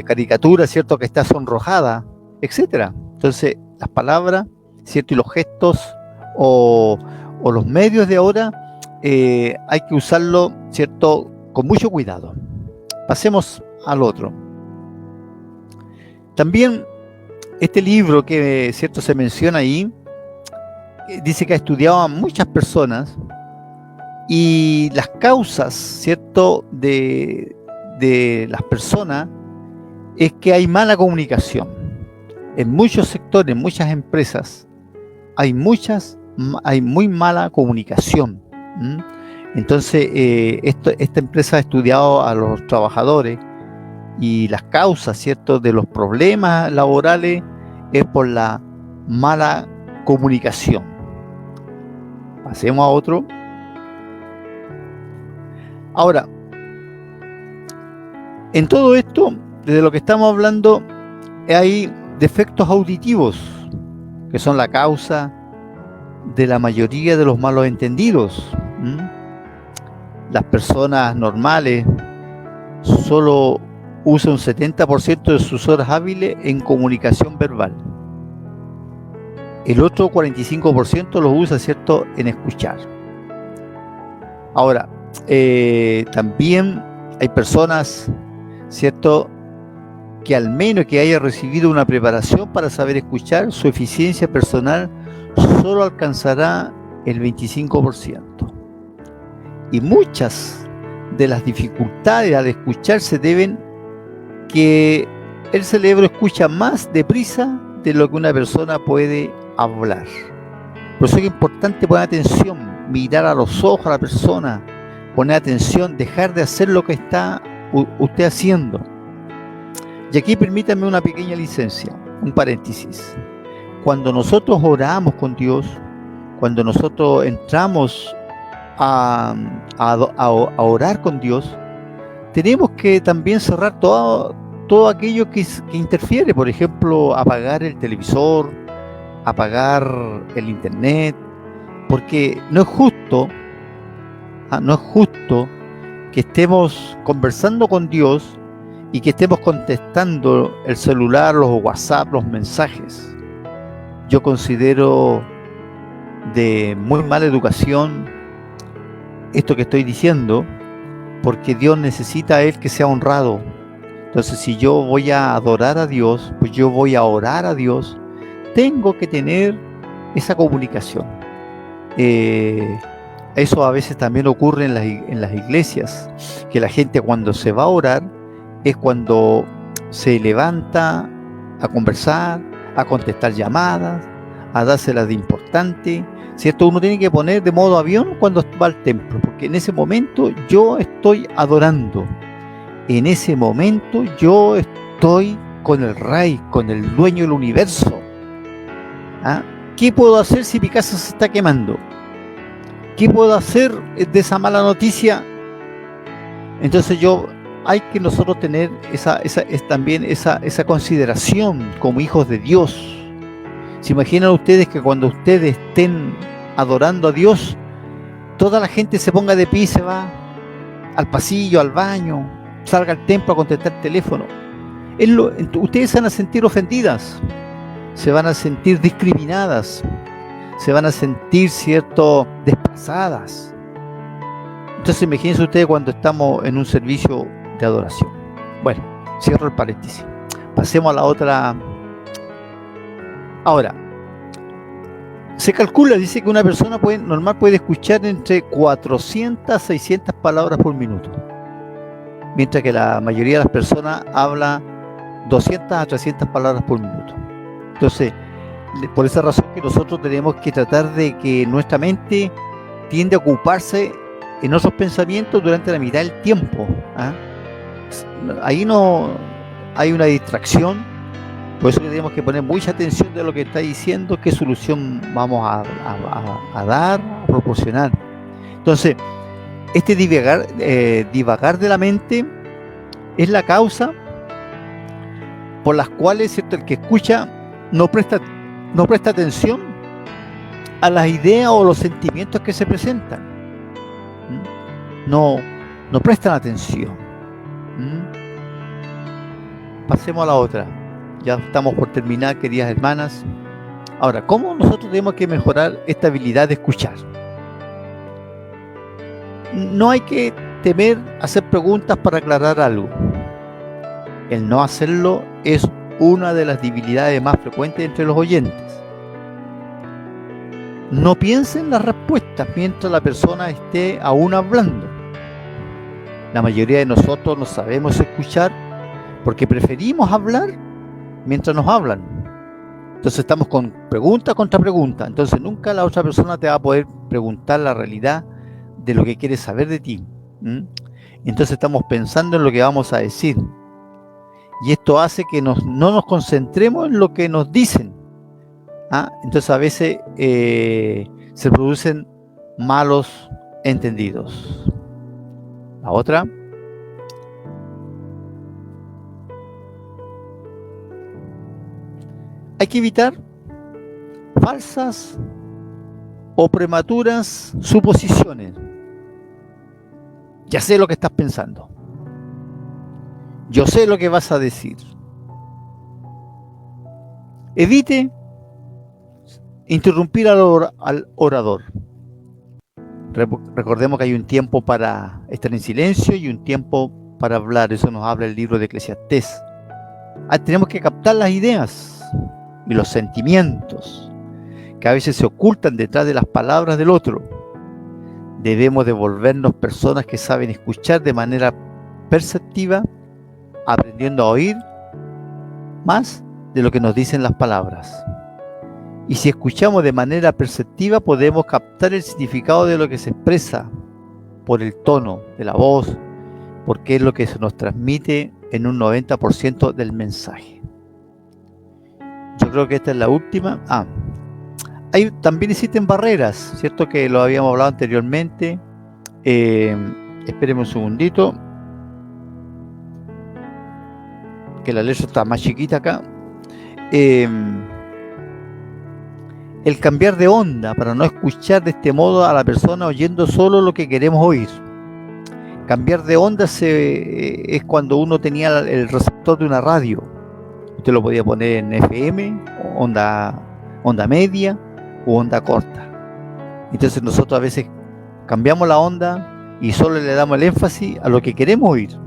S2: caricatura, ¿cierto?, que está sonrojada, etcétera. Entonces, las palabras, ¿cierto?, y los gestos o los medios de ahora, hay que usarlo, ¿cierto?, con mucho cuidado. Pasemos al otro. También este libro que, cierto, se menciona ahí, dice que ha estudiado a muchas personas y las causas, cierto, de las personas es que hay mala comunicación. En muchos sectores, en muchas empresas, hay muy mala comunicación. Entonces, esta empresa ha estudiado a los trabajadores y las causas, ¿cierto?, de los problemas laborales es por la mala comunicación. Pasemos a otro. Ahora, en todo esto, desde lo que estamos hablando, hay defectos auditivos, que son la causa de la mayoría de los malos entendidos. Las personas normales solo usan un 70% de sus horas hábiles en comunicación verbal. El otro 45% los usa, ¿cierto?, en escuchar. Ahora, también hay personas, ¿cierto?, que al menos que haya recibido una preparación para saber escuchar, su eficiencia personal solo alcanzará el 25%. Y muchas de las dificultades al escuchar se deben que el cerebro escucha más deprisa de lo que una persona puede hablar. Por eso es importante poner atención, mirar a los ojos a la persona, poner atención, dejar de hacer lo que está usted haciendo. Y aquí permítanme una pequeña licencia, un paréntesis. Cuando nosotros oramos con Dios, cuando nosotros entramos a orar con Dios, tenemos que también cerrar todo aquello que interfiere. Por ejemplo, apagar el televisor, apagar el internet, porque no es justo que estemos conversando con Dios y que estemos contestando el celular, los WhatsApp, los mensajes. Yo considero de muy mala educación esto que estoy diciendo, porque Dios necesita a Él que sea honrado. Entonces, si yo voy a adorar a Dios, pues yo voy a orar a Dios, tengo que tener esa comunicación. Eso a veces también ocurre en las iglesias, que la gente cuando se va a orar es cuando se levanta a conversar, a contestar llamadas, a dárselas de importante, ¿cierto? Uno tiene que poner de modo avión cuando va al templo, porque en ese momento yo estoy adorando, en ese momento yo estoy con el Rey, con el dueño del universo. ¿Qué puedo hacer si mi casa se está quemando? ¿Qué puedo hacer de esa mala noticia? Entonces hay que nosotros tener también esa consideración como hijos de Dios. ¿Se imaginan ustedes que cuando ustedes estén adorando a Dios, toda la gente se ponga de pie y se va al pasillo, al baño, salga al templo a contestar el teléfono? Ustedes se van a sentir ofendidas, se van a sentir discriminadas, se van a sentir, ¿cierto?, desplazadas. Entonces imagínense ustedes cuando estamos en un servicio de adoración. Bueno, cierro el paréntesis. Pasemos a la otra. Ahora, se calcula, dice que una persona normal puede escuchar entre 400 a 600 palabras por minuto, mientras que la mayoría de las personas habla 200 a 300 palabras por minuto. Entonces, por esa razón que nosotros tenemos que tratar de que nuestra mente tiende a ocuparse en otros pensamientos durante la mitad del tiempo. Ahí no hay una distracción, por eso tenemos que poner mucha atención de lo que está diciendo, qué solución vamos a dar, a proporcionar. Entonces, este divagar de la mente es la causa por las cuales, ¿cierto?, el que escucha no presta atención a las ideas o los sentimientos que se presentan. No prestan atención. Pasemos a la otra. Ya estamos por terminar, queridas hermanas. Ahora, ¿cómo nosotros tenemos que mejorar esta habilidad de escuchar? No hay que temer hacer preguntas para aclarar algo. El no hacerlo es una de las debilidades más frecuentes entre los oyentes. No piensen las respuestas mientras la persona esté aún hablando. La mayoría de nosotros no sabemos escuchar porque preferimos hablar mientras nos hablan. Entonces estamos con pregunta contra pregunta. Entonces nunca la otra persona te va a poder preguntar la realidad de lo que quiere saber de ti. Entonces estamos pensando en lo que vamos a decir. Y esto hace que no nos concentremos en lo que nos dicen. Entonces a veces se producen malos entendidos. La otra. Hay que evitar falsas o prematuras suposiciones. Ya sé lo que estás pensando. Yo sé lo que vas a decir. Evite interrumpir al orador. Recordemos que hay un tiempo para estar en silencio y un tiempo para hablar. Eso nos habla el libro de Eclesiastés. Tenemos que captar las ideas y los sentimientos que a veces se ocultan detrás de las palabras del otro. Debemos de volvernos personas que saben escuchar de manera perceptiva, aprendiendo a oír más de lo que nos dicen las palabras. Y si escuchamos de manera perceptiva, podemos captar el significado de lo que se expresa por el tono de la voz, porque es lo que se nos transmite en un 90% del mensaje. Yo creo que esta es la última. También existen barreras, ¿cierto? Que lo habíamos hablado anteriormente. Espérenme un segundito, que la letra está más chiquita acá. El cambiar de onda para no escuchar de este modo a la persona oyendo solo lo que queremos oír. Cambiar de onda es cuando uno tenía el receptor de una radio. Usted lo podía poner en FM, onda media o onda corta. Entonces nosotros a veces cambiamos la onda y solo le damos el énfasis a lo que queremos oír.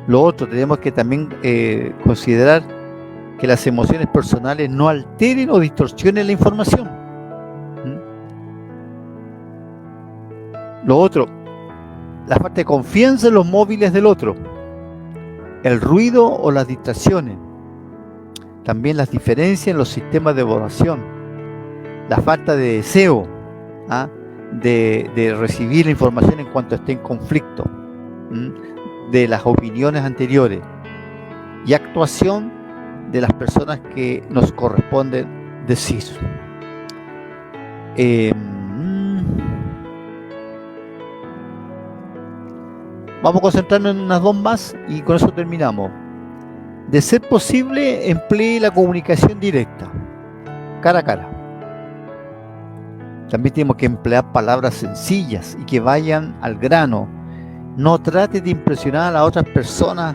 S2: Lo otro, tenemos que también considerar que las emociones personales no alteren o distorsionen la información. Lo otro, la falta de confianza en los móviles del otro, el ruido o las distracciones, también las diferencias en los sistemas de evaluación, la falta de deseo de recibir la información en cuanto esté en conflicto, de las opiniones anteriores y actuación de las personas que nos corresponde decir. Vamos a concentrarnos en unas dos más y con eso terminamos. De ser posible, emplee la comunicación directa, cara a cara. También tenemos que emplear palabras sencillas y que vayan al grano. No trate de impresionar a las otras personas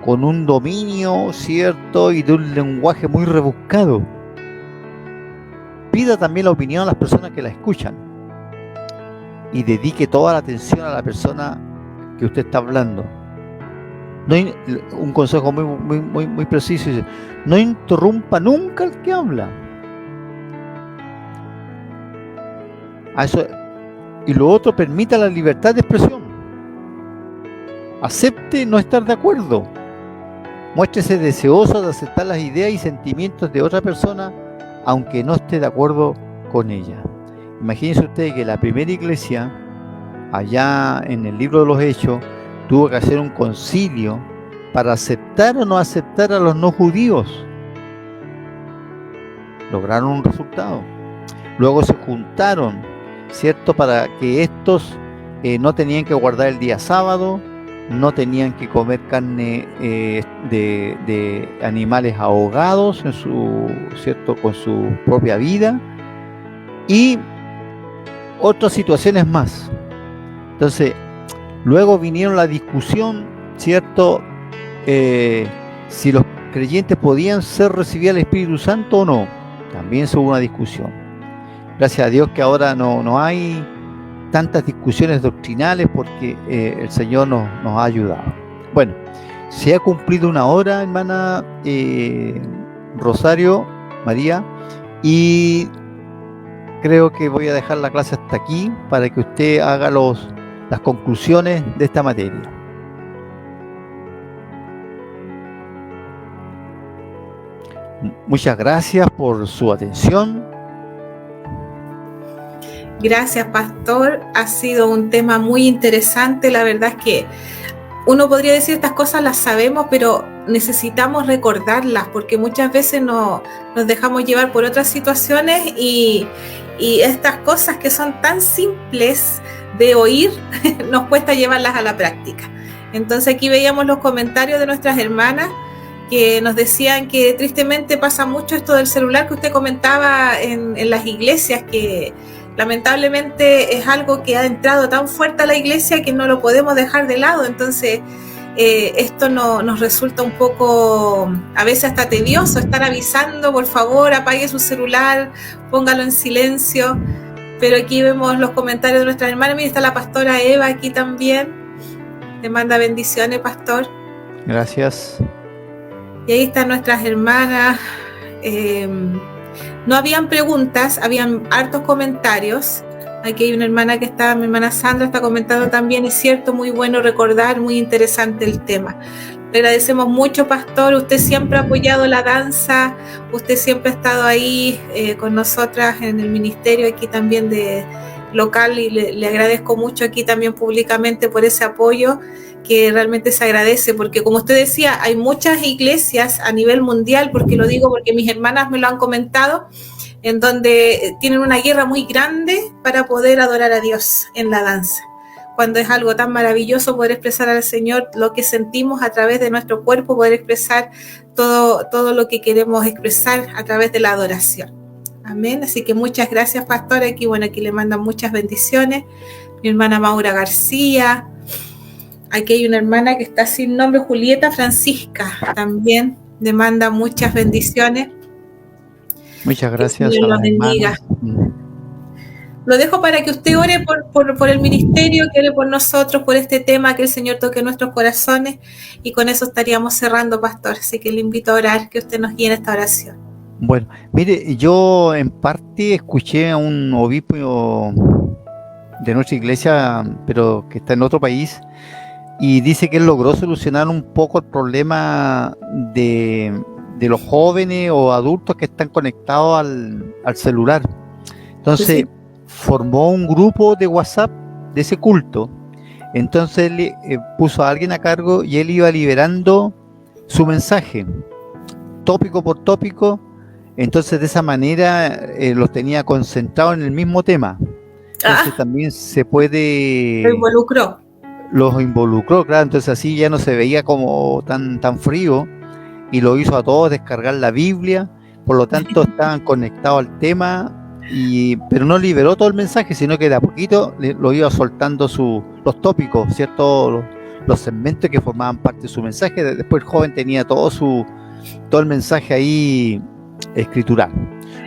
S2: con un dominio, ¿cierto? Y de un lenguaje muy rebuscado. Pida también la opinión a las personas que la escuchan. Y dedique toda la atención a la persona que usted está hablando. Un consejo muy preciso: no interrumpa nunca al que habla. Y lo otro, permita la libertad de expresión. Acepte no estar de acuerdo. Muéstrese deseoso de aceptar las ideas y sentimientos de otra persona, aunque no esté de acuerdo con ella. Imagínense ustedes que la primera iglesia, allá en el libro de los Hechos, tuvo que hacer un concilio para aceptar o no aceptar a los no judíos. Lograron un resultado. Luego se juntaron, ¿cierto? Para que estos no tenían que guardar el día sábado, no tenían que comer carne de animales ahogados ¿cierto? Con su propia vida, y otras situaciones más. Entonces, luego vinieron la discusión, ¿cierto? Si los creyentes podían ser recibidos al Espíritu Santo o no. También hubo una discusión. Gracias a Dios que ahora no hay tantas discusiones doctrinales, porque el Señor nos ha ayudado. Bueno, Se ha cumplido una hora, hermana Rosario, María, y creo que voy a dejar la clase hasta aquí para que usted haga las conclusiones de esta materia. Muchas gracias por su atención.
S1: Gracias, pastor. Ha sido un tema muy interesante. La verdad es que uno podría decir estas cosas las sabemos, pero necesitamos recordarlas porque muchas veces nos dejamos llevar por otras situaciones y estas cosas que son tan simples de oír nos cuesta llevarlas a la práctica. Entonces aquí veíamos los comentarios de nuestras hermanas que nos decían que tristemente pasa mucho esto del celular que usted comentaba en las iglesias, que lamentablemente es algo que ha entrado tan fuerte a la iglesia que no lo podemos dejar de lado. Entonces esto nos resulta un poco, a veces hasta tedioso, estar avisando, por favor, apague su celular, póngalo en silencio. Pero aquí vemos los comentarios de nuestras hermanas. Mira, está la pastora Eva aquí también. Le manda bendiciones, pastor.
S2: Gracias.
S1: Y ahí están nuestras hermanas. No habían preguntas, habían hartos comentarios. Aquí hay una hermana que está, mi hermana Sandra está comentando también, es cierto, muy bueno recordar, muy interesante el tema. Le agradecemos mucho, pastor, usted siempre ha apoyado la danza, usted siempre ha estado ahí con nosotras en el ministerio aquí también de local, y le agradezco mucho aquí también públicamente por ese apoyo que realmente se agradece, porque como usted decía, hay muchas iglesias a nivel mundial, porque lo digo porque mis hermanas me lo han comentado, en donde tienen una guerra muy grande para poder adorar a Dios en la danza, cuando es algo tan maravilloso poder expresar al Señor lo que sentimos a través de nuestro cuerpo, poder expresar todo lo que queremos expresar a través de la adoración. Amén. Así que muchas gracias, pastor. Aquí le mandan muchas bendiciones. Mi hermana Maura García. Aquí hay una hermana que está sin nombre, Julieta Francisca, también le manda muchas bendiciones.
S2: Muchas gracias.
S1: Que Dios los bendiga. Lo dejo para que usted ore por el ministerio, que ore por nosotros, por este tema, que el Señor toque nuestros corazones, y con eso estaríamos cerrando, pastor. Así que le invito a orar, que usted nos guíe en esta oración.
S2: Bueno, mire, yo en parte escuché a un obispo de nuestra iglesia, pero que está en otro país, y dice que él logró solucionar un poco el problema de los jóvenes o adultos que están conectados al celular. Entonces, sí, formó un grupo de WhatsApp de ese culto. Entonces él puso a alguien a cargo y él iba liberando su mensaje, tópico por tópico. Entonces de esa manera los tenía concentrados en el mismo tema. Entonces también se puede... Los involucró, claro. Entonces así ya no se veía como tan frío, y lo hizo a todos descargar la Biblia. Por lo tanto estaban conectados al tema, pero no liberó todo el mensaje, sino que de a poquito lo iba soltando los tópicos, ¿cierto? Los segmentos que formaban parte de su mensaje. Después el joven tenía todo el mensaje ahí escritural.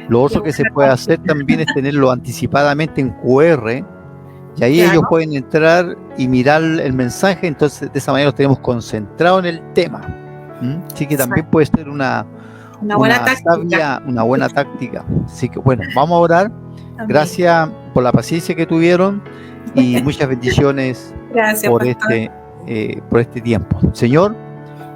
S2: Lo otro que se puede hacer también es tenerlo anticipadamente en QR, y ahí ellos pueden entrar y mirar el mensaje. Entonces de esa manera los tenemos concentrados en el tema. Así que también puede ser una buena táctica. Así que bueno, vamos a orar. Amén. Gracias por la paciencia que tuvieron y muchas bendiciones.
S1: Gracias,
S2: por este tiempo. Señor,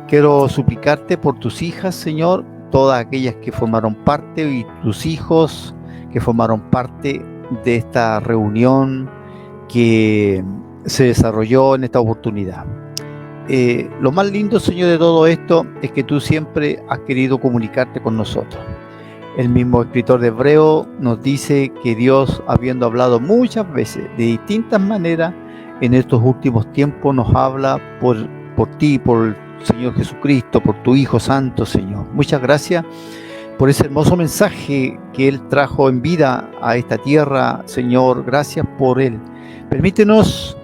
S2: quiero suplicarte por tus hijas, Señor, todas aquellas que formaron parte, y tus hijos que formaron parte de esta reunión que se desarrolló en esta oportunidad. Lo más lindo, Señor, de todo esto es que tú siempre has querido comunicarte con nosotros. El mismo escritor de Hebreo nos dice que Dios, habiendo hablado muchas veces de distintas maneras, en estos últimos tiempos nos habla por ti, por el Señor Jesucristo, por tu Hijo Santo, Señor. Muchas gracias por ese hermoso mensaje que Él trajo en vida a esta tierra, Señor. Gracias por Él. Permítenos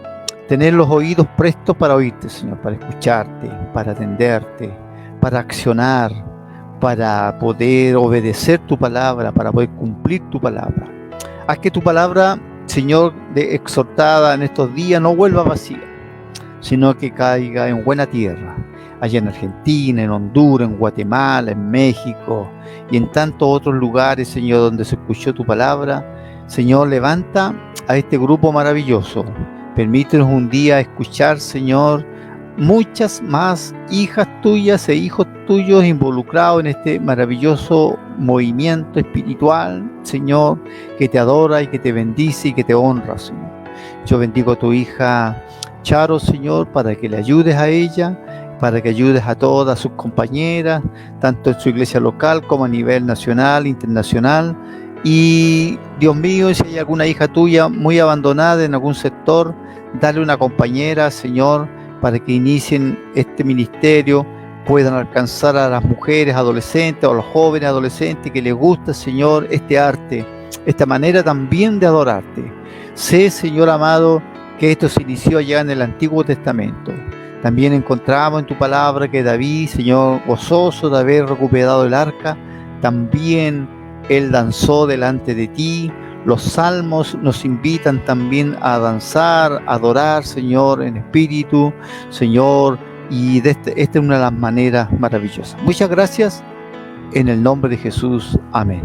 S2: tener los oídos prestos para oírte, Señor, para escucharte, para atenderte, para accionar, para poder obedecer tu palabra, para poder cumplir tu palabra. Haz que tu palabra, Señor, exhortada en estos días, no vuelva vacía, sino que caiga en buena tierra. allá en Argentina, en Honduras, en Guatemala, en México y en tantos otros lugares, Señor, donde se escuchó tu palabra. Señor, levanta a este grupo maravilloso. Permítenos un día escuchar, Señor, muchas más hijas tuyas e hijos tuyos involucrados en este maravilloso movimiento espiritual, Señor, que te adora y que te bendice y que te honra, Señor. Yo bendigo a tu hija Charo, Señor, para que le ayudes a ella, para que ayudes a todas sus compañeras, tanto en su iglesia local como a nivel nacional, internacional. Y Dios mío, si hay alguna hija tuya muy abandonada en algún sector, dale una compañera, Señor, para que inicien este ministerio, puedan alcanzar a las mujeres adolescentes o a los jóvenes adolescentes que les gusta, Señor, este arte, esta manera también de adorarte. Sé, Señor amado, que esto se inició allá en el Antiguo Testamento. También encontramos en tu palabra que David, Señor, gozoso de haber recuperado el arca, también él danzó delante de ti. Los salmos nos invitan también a danzar, a adorar, Señor, en espíritu, Señor, y esta es una de las maneras maravillosas. Muchas gracias, en el nombre de Jesús. Amén.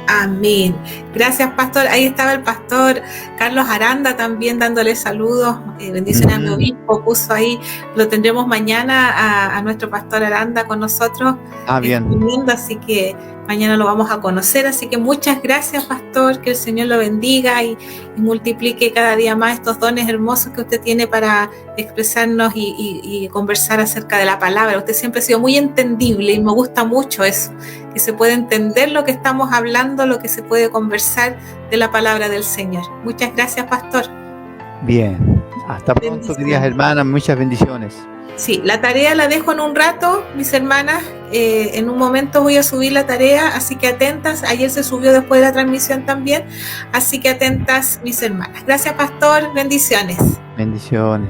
S1: Amén. Gracias, pastor. Ahí estaba el pastor Carlos Aranda también dándole saludos. Bendiciones a mi obispo. Puso ahí, lo tendremos mañana a nuestro pastor Aranda con nosotros.
S2: Bien.
S1: Así que mañana lo vamos a conocer. Así que muchas gracias, pastor. Que el Señor lo bendiga y multiplique cada día más estos dones hermosos que usted tiene para expresarnos y conversar acerca de la palabra. Usted siempre ha sido muy entendible y me gusta mucho eso, que se puede entender lo que estamos hablando, lo que se puede conversar de la palabra del Señor. Muchas gracias, pastor.
S2: Bien, hasta pronto, queridas hermanas, muchas bendiciones.
S1: Sí, la tarea la dejo en un rato, mis hermanas. En un momento voy a subir la tarea, así que atentas. Ayer se subió después de la transmisión también, así que atentas, mis hermanas. Gracias, pastor. Bendiciones.
S2: Bendiciones.